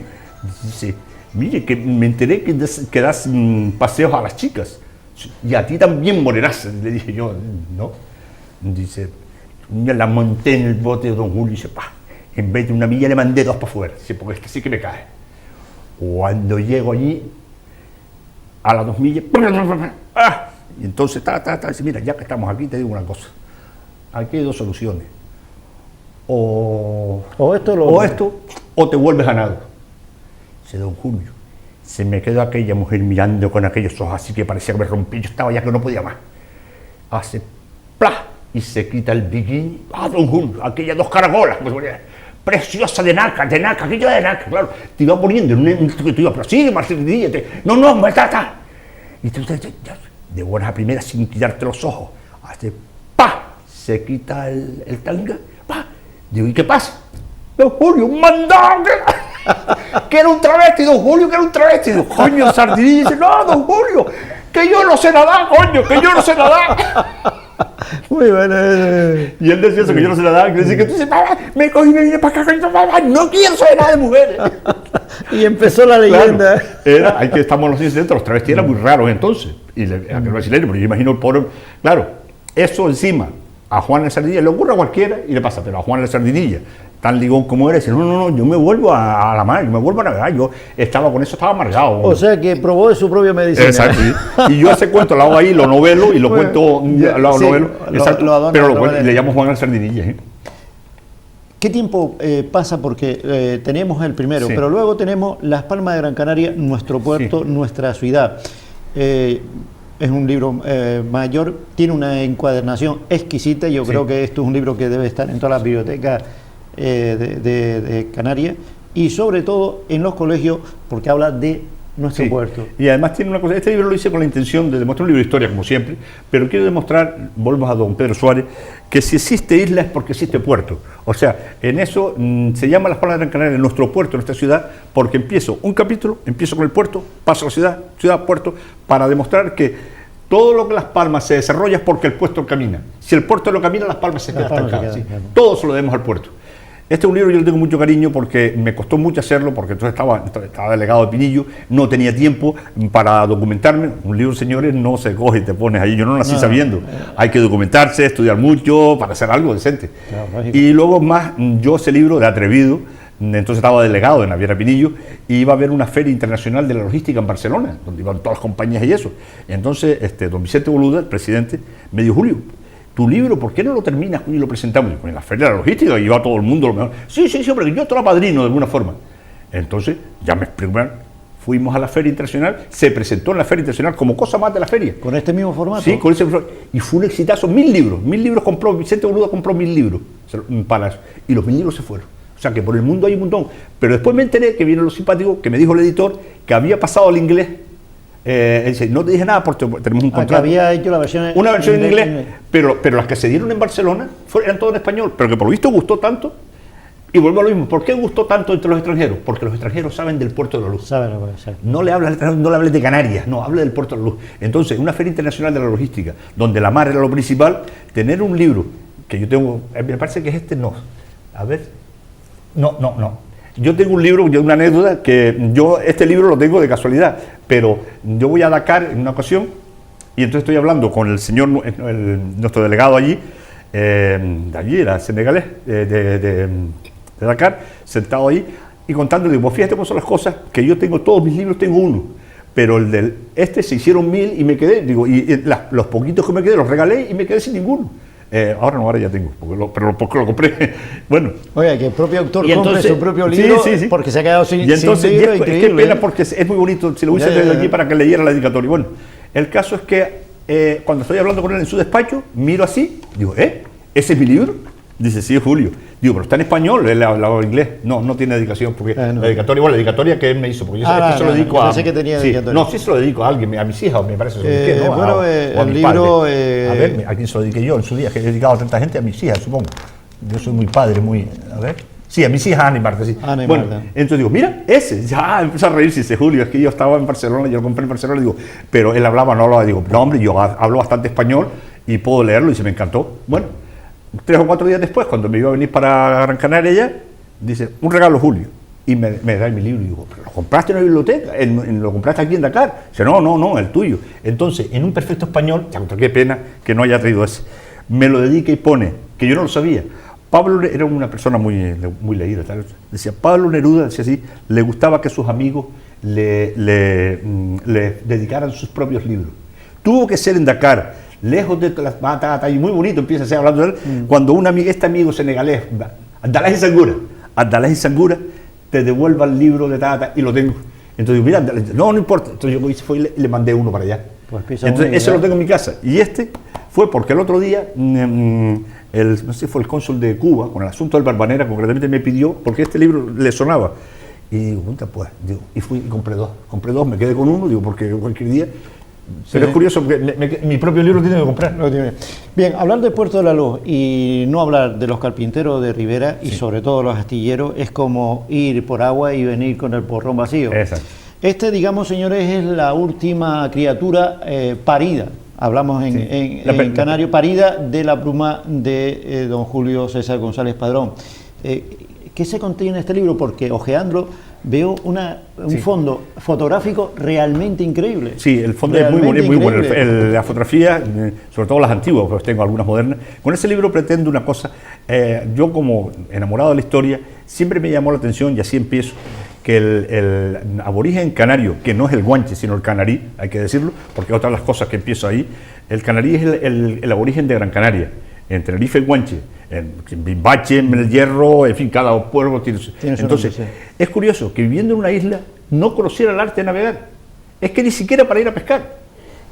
Dice, mire, que me enteré que das paseos a las chicas. Y a ti también morirás, le dije yo, ¿no? Dice, la monté en el bote de don Julio y dice, en vez de una milla le mandé 2 para afuera, dice, porque este sí que me cae. Cuando llego allí, a las 2 millas, y entonces, dice, mira, ya que estamos aquí, te digo una cosa. Aquí hay 2 soluciones. O esto o te vuelves a nado. Dice don Julio, se me quedó aquella mujer mirando con aquellos ojos así que parecía que me rompí. Yo estaba ya que no podía más. Hace ¡plá! Y se quita el bikini. Don Julio, aquellas 2 caracolas. Pues, preciosa de naca, aquello de naca, claro. Te iba poniendo en un que te iba, pero sigue, Marcelino, no, está. Y tú, de buenas a primeras, sin quitarte los ojos, hace ¡pa! Se quita el tanga, ¡pa! Digo, ¿y qué pasa? Don Julio, un mandado, que era un travesti, don Julio, que era un travesti. Digo, coño, Sardinilla, dice, no, don Julio, que yo no sé nadar, coño, que yo no sé nadar. Muy bueno. Y él decía eso, que yo no sé nadar, que decía que tú dices, me cogí y me vine para acá, no quiero saber nada de mujeres. Y empezó la leyenda. Claro, hay que estamos en los años 70, los travestis eran muy raros entonces, y aquel brasileño, pero yo imagino el pobre, claro, eso encima, a Juan el Sardinilla le ocurre a cualquiera y le pasa, pero a Juan el Sardinilla, tan ligón como era, dice, no, yo me vuelvo a la mar, yo me vuelvo a navegar, yo estaba con eso, estaba amargado. O sea que probó de su propia medicina. Exacto, y yo ese cuento lo hago ahí, lo novelo y lo cuento, pero le llamo Juan el Sardinilla. ¿Qué tiempo pasa? Porque tenemos el primero, pero luego tenemos Las Palmas de Gran Canaria, nuestro puerto, nuestra ciudad. Es un libro mayor, tiene una encuadernación exquisita. Yo creo que esto es un libro que debe estar en todas las bibliotecas de Canarias y sobre todo en los colegios, porque habla de nuestro puerto. Y además tiene una cosa, este libro lo hice con la intención de demostrar un libro de historia, como siempre, pero quiero demostrar, volvemos a don Pedro Suárez, que si existe isla es porque existe puerto. O sea, en eso se llama Las Palmas de Gran Canaria nuestro puerto, nuestra ciudad, porque empiezo un capítulo, empiezo con el puerto, paso a la ciudad, ciudad, puerto, para demostrar que todo lo que Las Palmas se desarrolla es porque el puerto camina. Si el puerto no camina, Las Palmas se quedan estancadas. ¿Sí? Todo se lo debemos al puerto. Este es un libro yo le tengo mucho cariño porque me costó mucho hacerlo, porque entonces estaba delegado de Pinillo, no tenía tiempo para documentarme. Un libro, señores, no se coge y te pones ahí. Yo no nací sabiendo. Hay que documentarse, estudiar mucho para hacer algo decente. Claro, y luego más, yo ese libro de atrevido, entonces estaba delegado en Naviera Pinillo y iba a haber una feria internacional de la logística en Barcelona, donde iban todas las compañías y eso. Y entonces don Vicente Boluda, el presidente, me dijo, Julio, tu libro, ¿por qué no lo terminas y lo presentamos? En la feria de la logística, y iba todo el mundo lo mejor. Sí, hombre, yo te lo padrino de alguna forma. Entonces, ya me explicaron, fuimos a la feria internacional, se presentó en la feria internacional como cosa más de la feria. ¿Con este mismo formato? Sí, con ese formato. Y fue un exitazo, 1000 libros compró, Vicente Boluda compró 1000 libros, y los 1000 libros se fueron. O sea que por el mundo hay un montón. Pero después me enteré que viene lo simpático, que me dijo el editor que había pasado al inglés. Dice, no te dije nada porque tenemos un contrato. Que había hecho la versión una versión en inglés, pero las que se dieron en Barcelona eran todas en español, pero que por lo visto gustó tanto. Y vuelvo a lo mismo, ¿por qué gustó tanto entre los extranjeros? Porque los extranjeros saben del Puerto de la Luz. No le hables de Canarias, no, hable del Puerto de la Luz. Entonces, una feria internacional de la logística, donde la mar era lo principal, tener un libro que yo tengo, me parece que es este, no. A ver, no. Yo tengo un libro, una anécdota, que yo este libro lo tengo de casualidad, pero yo voy a Dakar en una ocasión y entonces estoy hablando con el señor, nuestro delegado allí, de allí era senegalés, de Dakar, sentado ahí y contando, digo, pues fíjate cómo son las cosas, que yo tengo todos mis libros, tengo uno, pero el del se hicieron 1000 y me quedé, digo, y los poquitos que me quedé los regalé y me quedé sin ninguno. Ahora ya tengo, porque lo compré. Bueno. Oye, que el propio autor compre su propio libro, sí. porque se ha quedado sin y entonces, libro, es que pena porque es muy bonito, si lo hice desde aquí para que leyera la dedicatoria. Bueno, el caso es que cuando estoy hablando con él en su despacho, miro así, digo, ¿ese es mi libro? Dice, sí, Julio. Digo, pero está en español, él hablaba inglés. No tiene dedicación, porque la dedicatoria que él me hizo, porque yo se lo dedico a... Sé que tenía dedicatoria. No, sí se lo dedico a alguien, a mis hijas, me parece. El libro... A ver, ¿a quién se lo dediqué yo en su día? Que he dedicado a tanta gente, a mis hijas, supongo. Yo soy muy padre, a ver... Sí, a mis hijas, Ana y Marta, sí. Bueno, entonces digo, mira, ese, ya empezó a reírse, dice Julio, es que yo estaba en Barcelona, yo lo compré en Barcelona, digo, pero él hablaba, no hablaba, digo, no, hombre, yo hablo bastante español y puedo leerlo, y se me encantó. Bueno, 3 o 4 días después, cuando me iba a venir para Gran Canaria, ella dice, un regalo, Julio, y me da mi libro, y digo, ¿pero lo compraste en la biblioteca? ¿Lo compraste aquí en Dakar? Dice, no, el tuyo. Entonces, en un perfecto español, qué pena que no haya traído ese, me lo dedica y pone, que yo no lo sabía. Pablo era una persona muy leída, tal. Decía, Pablo Neruda, decía así, le gustaba que sus amigos le dedicaran sus propios libros. Tuvo que ser en Dakar, lejos de las matas, y muy bonito, empieza a ser hablando de él, cuando este amigo senegalés, Abdallah Sangura, te devuelva el libro de Tata y lo tengo. Entonces, mira, no importa. Entonces yo hice, y le mandé uno para allá. Entonces, ese lo tengo en mi casa. Y este fue porque el otro día, no sé, fue el cónsul de Cuba, con el asunto del Barbanera, concretamente me pidió, porque este libro le sonaba. Y digo, pues, y fui y compré dos, me quedé con uno, digo, porque cualquier día. Pero es curioso, porque mi propio libro tiene que comprar. Bien, hablar de Puerto de la Luz y no hablar de los carpinteros de Ribera y sobre todo los astilleros es como ir por agua y venir con el porrón vacío. Exacto. Este, digamos, señores, es la última criatura parida. Hablamos en canario, parida de la pluma de don Julio César González Padrón. ¿Qué se contiene en este libro? Porque ojeándolo veo un fondo fotográfico realmente increíble. Sí, el fondo es muy bueno. La fotografía, sobre todo las antiguas, pues tengo algunas modernas. Con ese libro pretendo una cosa. Yo, como enamorado de la historia, siempre me llamó la atención, y así empiezo, que el aborigen canario, que no es el guanche, sino el canarí, hay que decirlo, porque otra de las cosas que empiezo ahí, el canarí es el aborigen de Gran Canaria, en Tenerife y Guanche, en Bimbache, en el Hierro, en fin, cada pueblo tiene su... Entonces, es curioso que viviendo en una isla no conociera el arte de navegar. Es que ni siquiera para ir a pescar.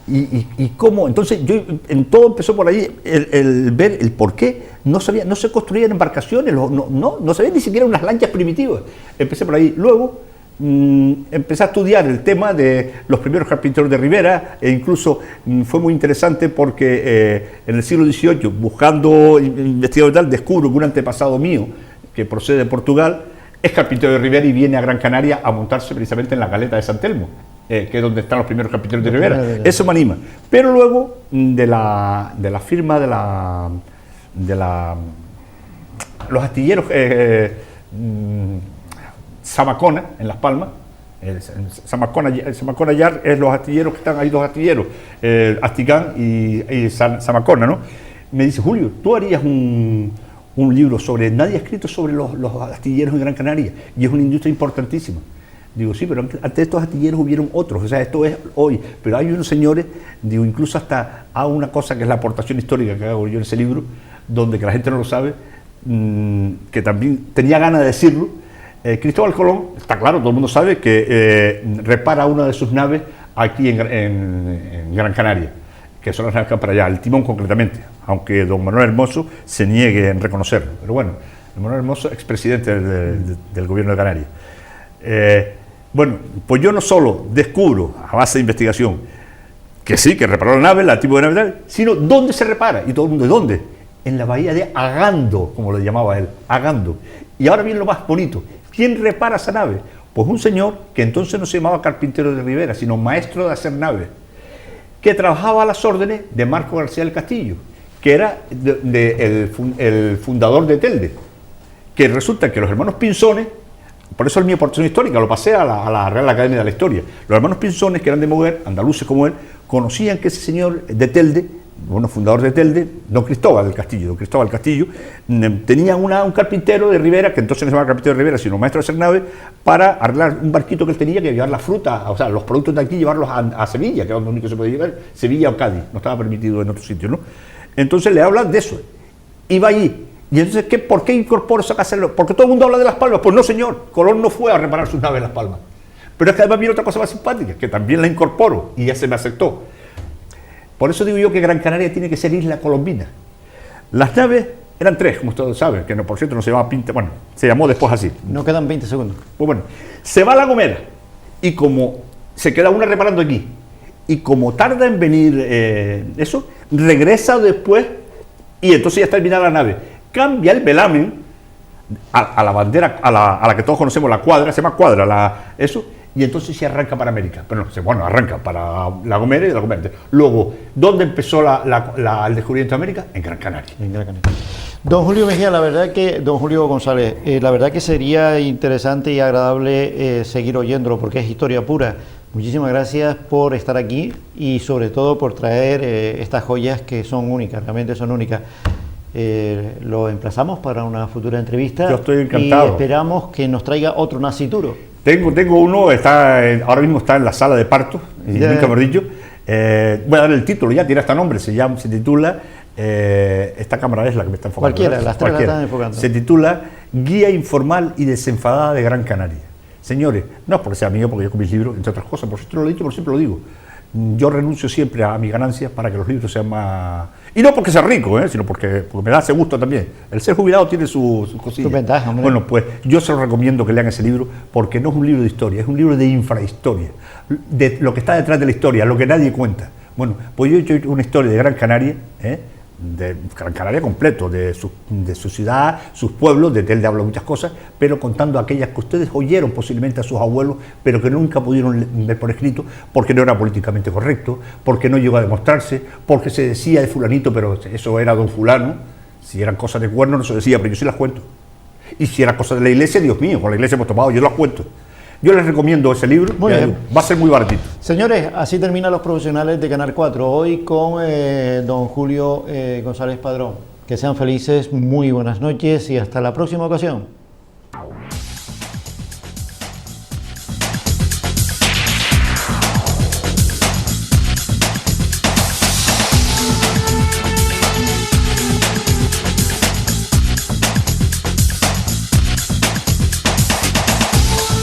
Y cómo, entonces yo en todo empezó por ahí el ver el por qué no se construían embarcaciones, no sabía ni siquiera unas lanchas primitivas. Empecé por ahí. Luego empecé a estudiar el tema de los primeros carpinteros de Ribera, e incluso fue muy interesante porque en el siglo XVIII, buscando, investigando y tal, descubro que un antepasado mío, que procede de Portugal, es carpintero de Ribera y viene a Gran Canaria a montarse precisamente en la caleta de San Telmo, que es donde están los primeros carpinteros de Ribera. Eso me anima. Pero luego, de la firma de los astilleros Zamacona, en Las Palmas, Zamacona Yard es los astilleros que están ahí, dos astilleros, Asticán y Zamacona, ¿no? Me dice, Julio, tú harías un libro sobre, nadie ha escrito sobre los astilleros en Gran Canaria, y es una industria importantísima. Digo, sí, pero antes de estos astilleros hubieron otros, o sea, esto es hoy, pero hay unos señores, digo, incluso hasta hago una cosa que es la aportación histórica que hago yo en ese libro, donde que la gente no lo sabe, que también tenía ganas de decirlo. Cristóbal Colón, está claro, todo el mundo sabe que repara una de sus naves aquí en Gran Canaria, que son las naves que van para allá, el timón concretamente, aunque don Manuel Hermoso se niegue en reconocerlo, pero bueno, don Manuel Hermoso, expresidente del gobierno de Canarias. Bueno, pues yo no solo descubro, a base de investigación, que sí, que reparó la nave, el tipo de nave, sino dónde se repara, y todo el mundo, ¿dónde? En la bahía de Agando, como le llamaba él, Agando. Y ahora viene lo más bonito, ¿quién repara esa nave? Pues un señor que entonces no se llamaba carpintero de Ribera, sino maestro de hacer naves, que trabajaba a las órdenes de Marco García del Castillo, que era el fundador de Telde, que resulta que los hermanos Pinzones, por eso es mi aportación histórica, lo pasé a la Real Academia de la Historia, los hermanos Pinzones, que eran de Moguer, andaluces como él, conocían que ese señor de Telde, bueno, fundador de Telde, don Cristóbal Castillo, tenía un carpintero de Ribera, que entonces no se llamaba carpintero de Ribera, sino maestro de hacer naves, para arreglar un barquito que él tenía, que llevar la fruta, o sea, los productos de aquí, llevarlos a Sevilla, que era donde único que se podía llevar, Sevilla o Cádiz, no estaba permitido en otro sitio, ¿no? Entonces le hablan de eso, iba allí, y entonces, ¿por qué incorporo esa casa? Porque todo el mundo habla de Las Palmas. Pues no, señor, Colón no fue a reparar sus naves en Las Palmas. Pero es que además viene otra cosa más simpática, que también la incorporo, y ya se me aceptó. Por eso digo yo que Gran Canaria tiene que ser isla colombina. Las naves eran tres, como ustedes saben, que no, por cierto no se llamaba Pinta, bueno, se llamó después así. No quedan 20 segundos. Pues bueno, se va a La Gomera, y como se queda una reparando aquí, y como tarda en venir eso, regresa después, y entonces ya está terminada la nave. Cambia el velamen a la bandera, a la que todos conocemos, la cuadra, se llama cuadra, eso, y entonces se arranca para América. Pero no, bueno, arranca para La Gomera y La Gomera. Luego, ¿dónde empezó el descubrimiento de América? En Gran Canaria. En Gran Canaria. Don Julio Mejía, la verdad que, don Julio González, la verdad que sería interesante y agradable seguir oyéndolo porque es historia pura. Muchísimas gracias por estar aquí y sobre todo por traer estas joyas que son únicas, realmente son únicas. Lo emplazamos para una futura entrevista. Yo estoy encantado. Y esperamos que nos traiga otro nascituro. Tengo uno, ahora mismo está en la sala de parto, en Camarillo. Voy a dar el título, ya tiene hasta nombre, se titula, esta cámara es la que me está enfocando. Cualquiera, las tres la están enfocando. Se titula Guía Informal y Desenfadada de Gran Canaria. Señores, no es porque sea mío, porque yo con mis libros, entre otras cosas, por si lo he dicho, por siempre lo digo. Yo renuncio siempre a mis ganancias para que los libros sean más... Y no porque sea rico, sino porque me da ese gusto también. El ser jubilado tiene sus cosillas. Su ventaja, hombre. Bueno, pues yo se lo recomiendo que lean ese libro porque no es un libro de historia, es un libro de infrahistoria, de lo que está detrás de la historia, lo que nadie cuenta. Bueno, pues yo he hecho una historia de Gran Canaria, de Gran Canaria completo, de su ciudad, sus pueblos, de Telde hablo muchas cosas, pero contando aquellas que ustedes oyeron posiblemente a sus abuelos, pero que nunca pudieron ver por escrito, porque no era políticamente correcto, porque no llegó a demostrarse, porque se decía de fulanito, pero eso era don fulano. Si eran cosas de cuerno no se decía, pero yo sí las cuento. Y si era cosa de la iglesia, Dios mío, con la iglesia hemos tomado, yo las cuento. Yo les recomiendo ese libro, va a ser muy baratito. Señores, así terminan los profesionales de Canal 4, hoy con don Julio González Padrón. Que sean felices, muy buenas noches y hasta la próxima ocasión.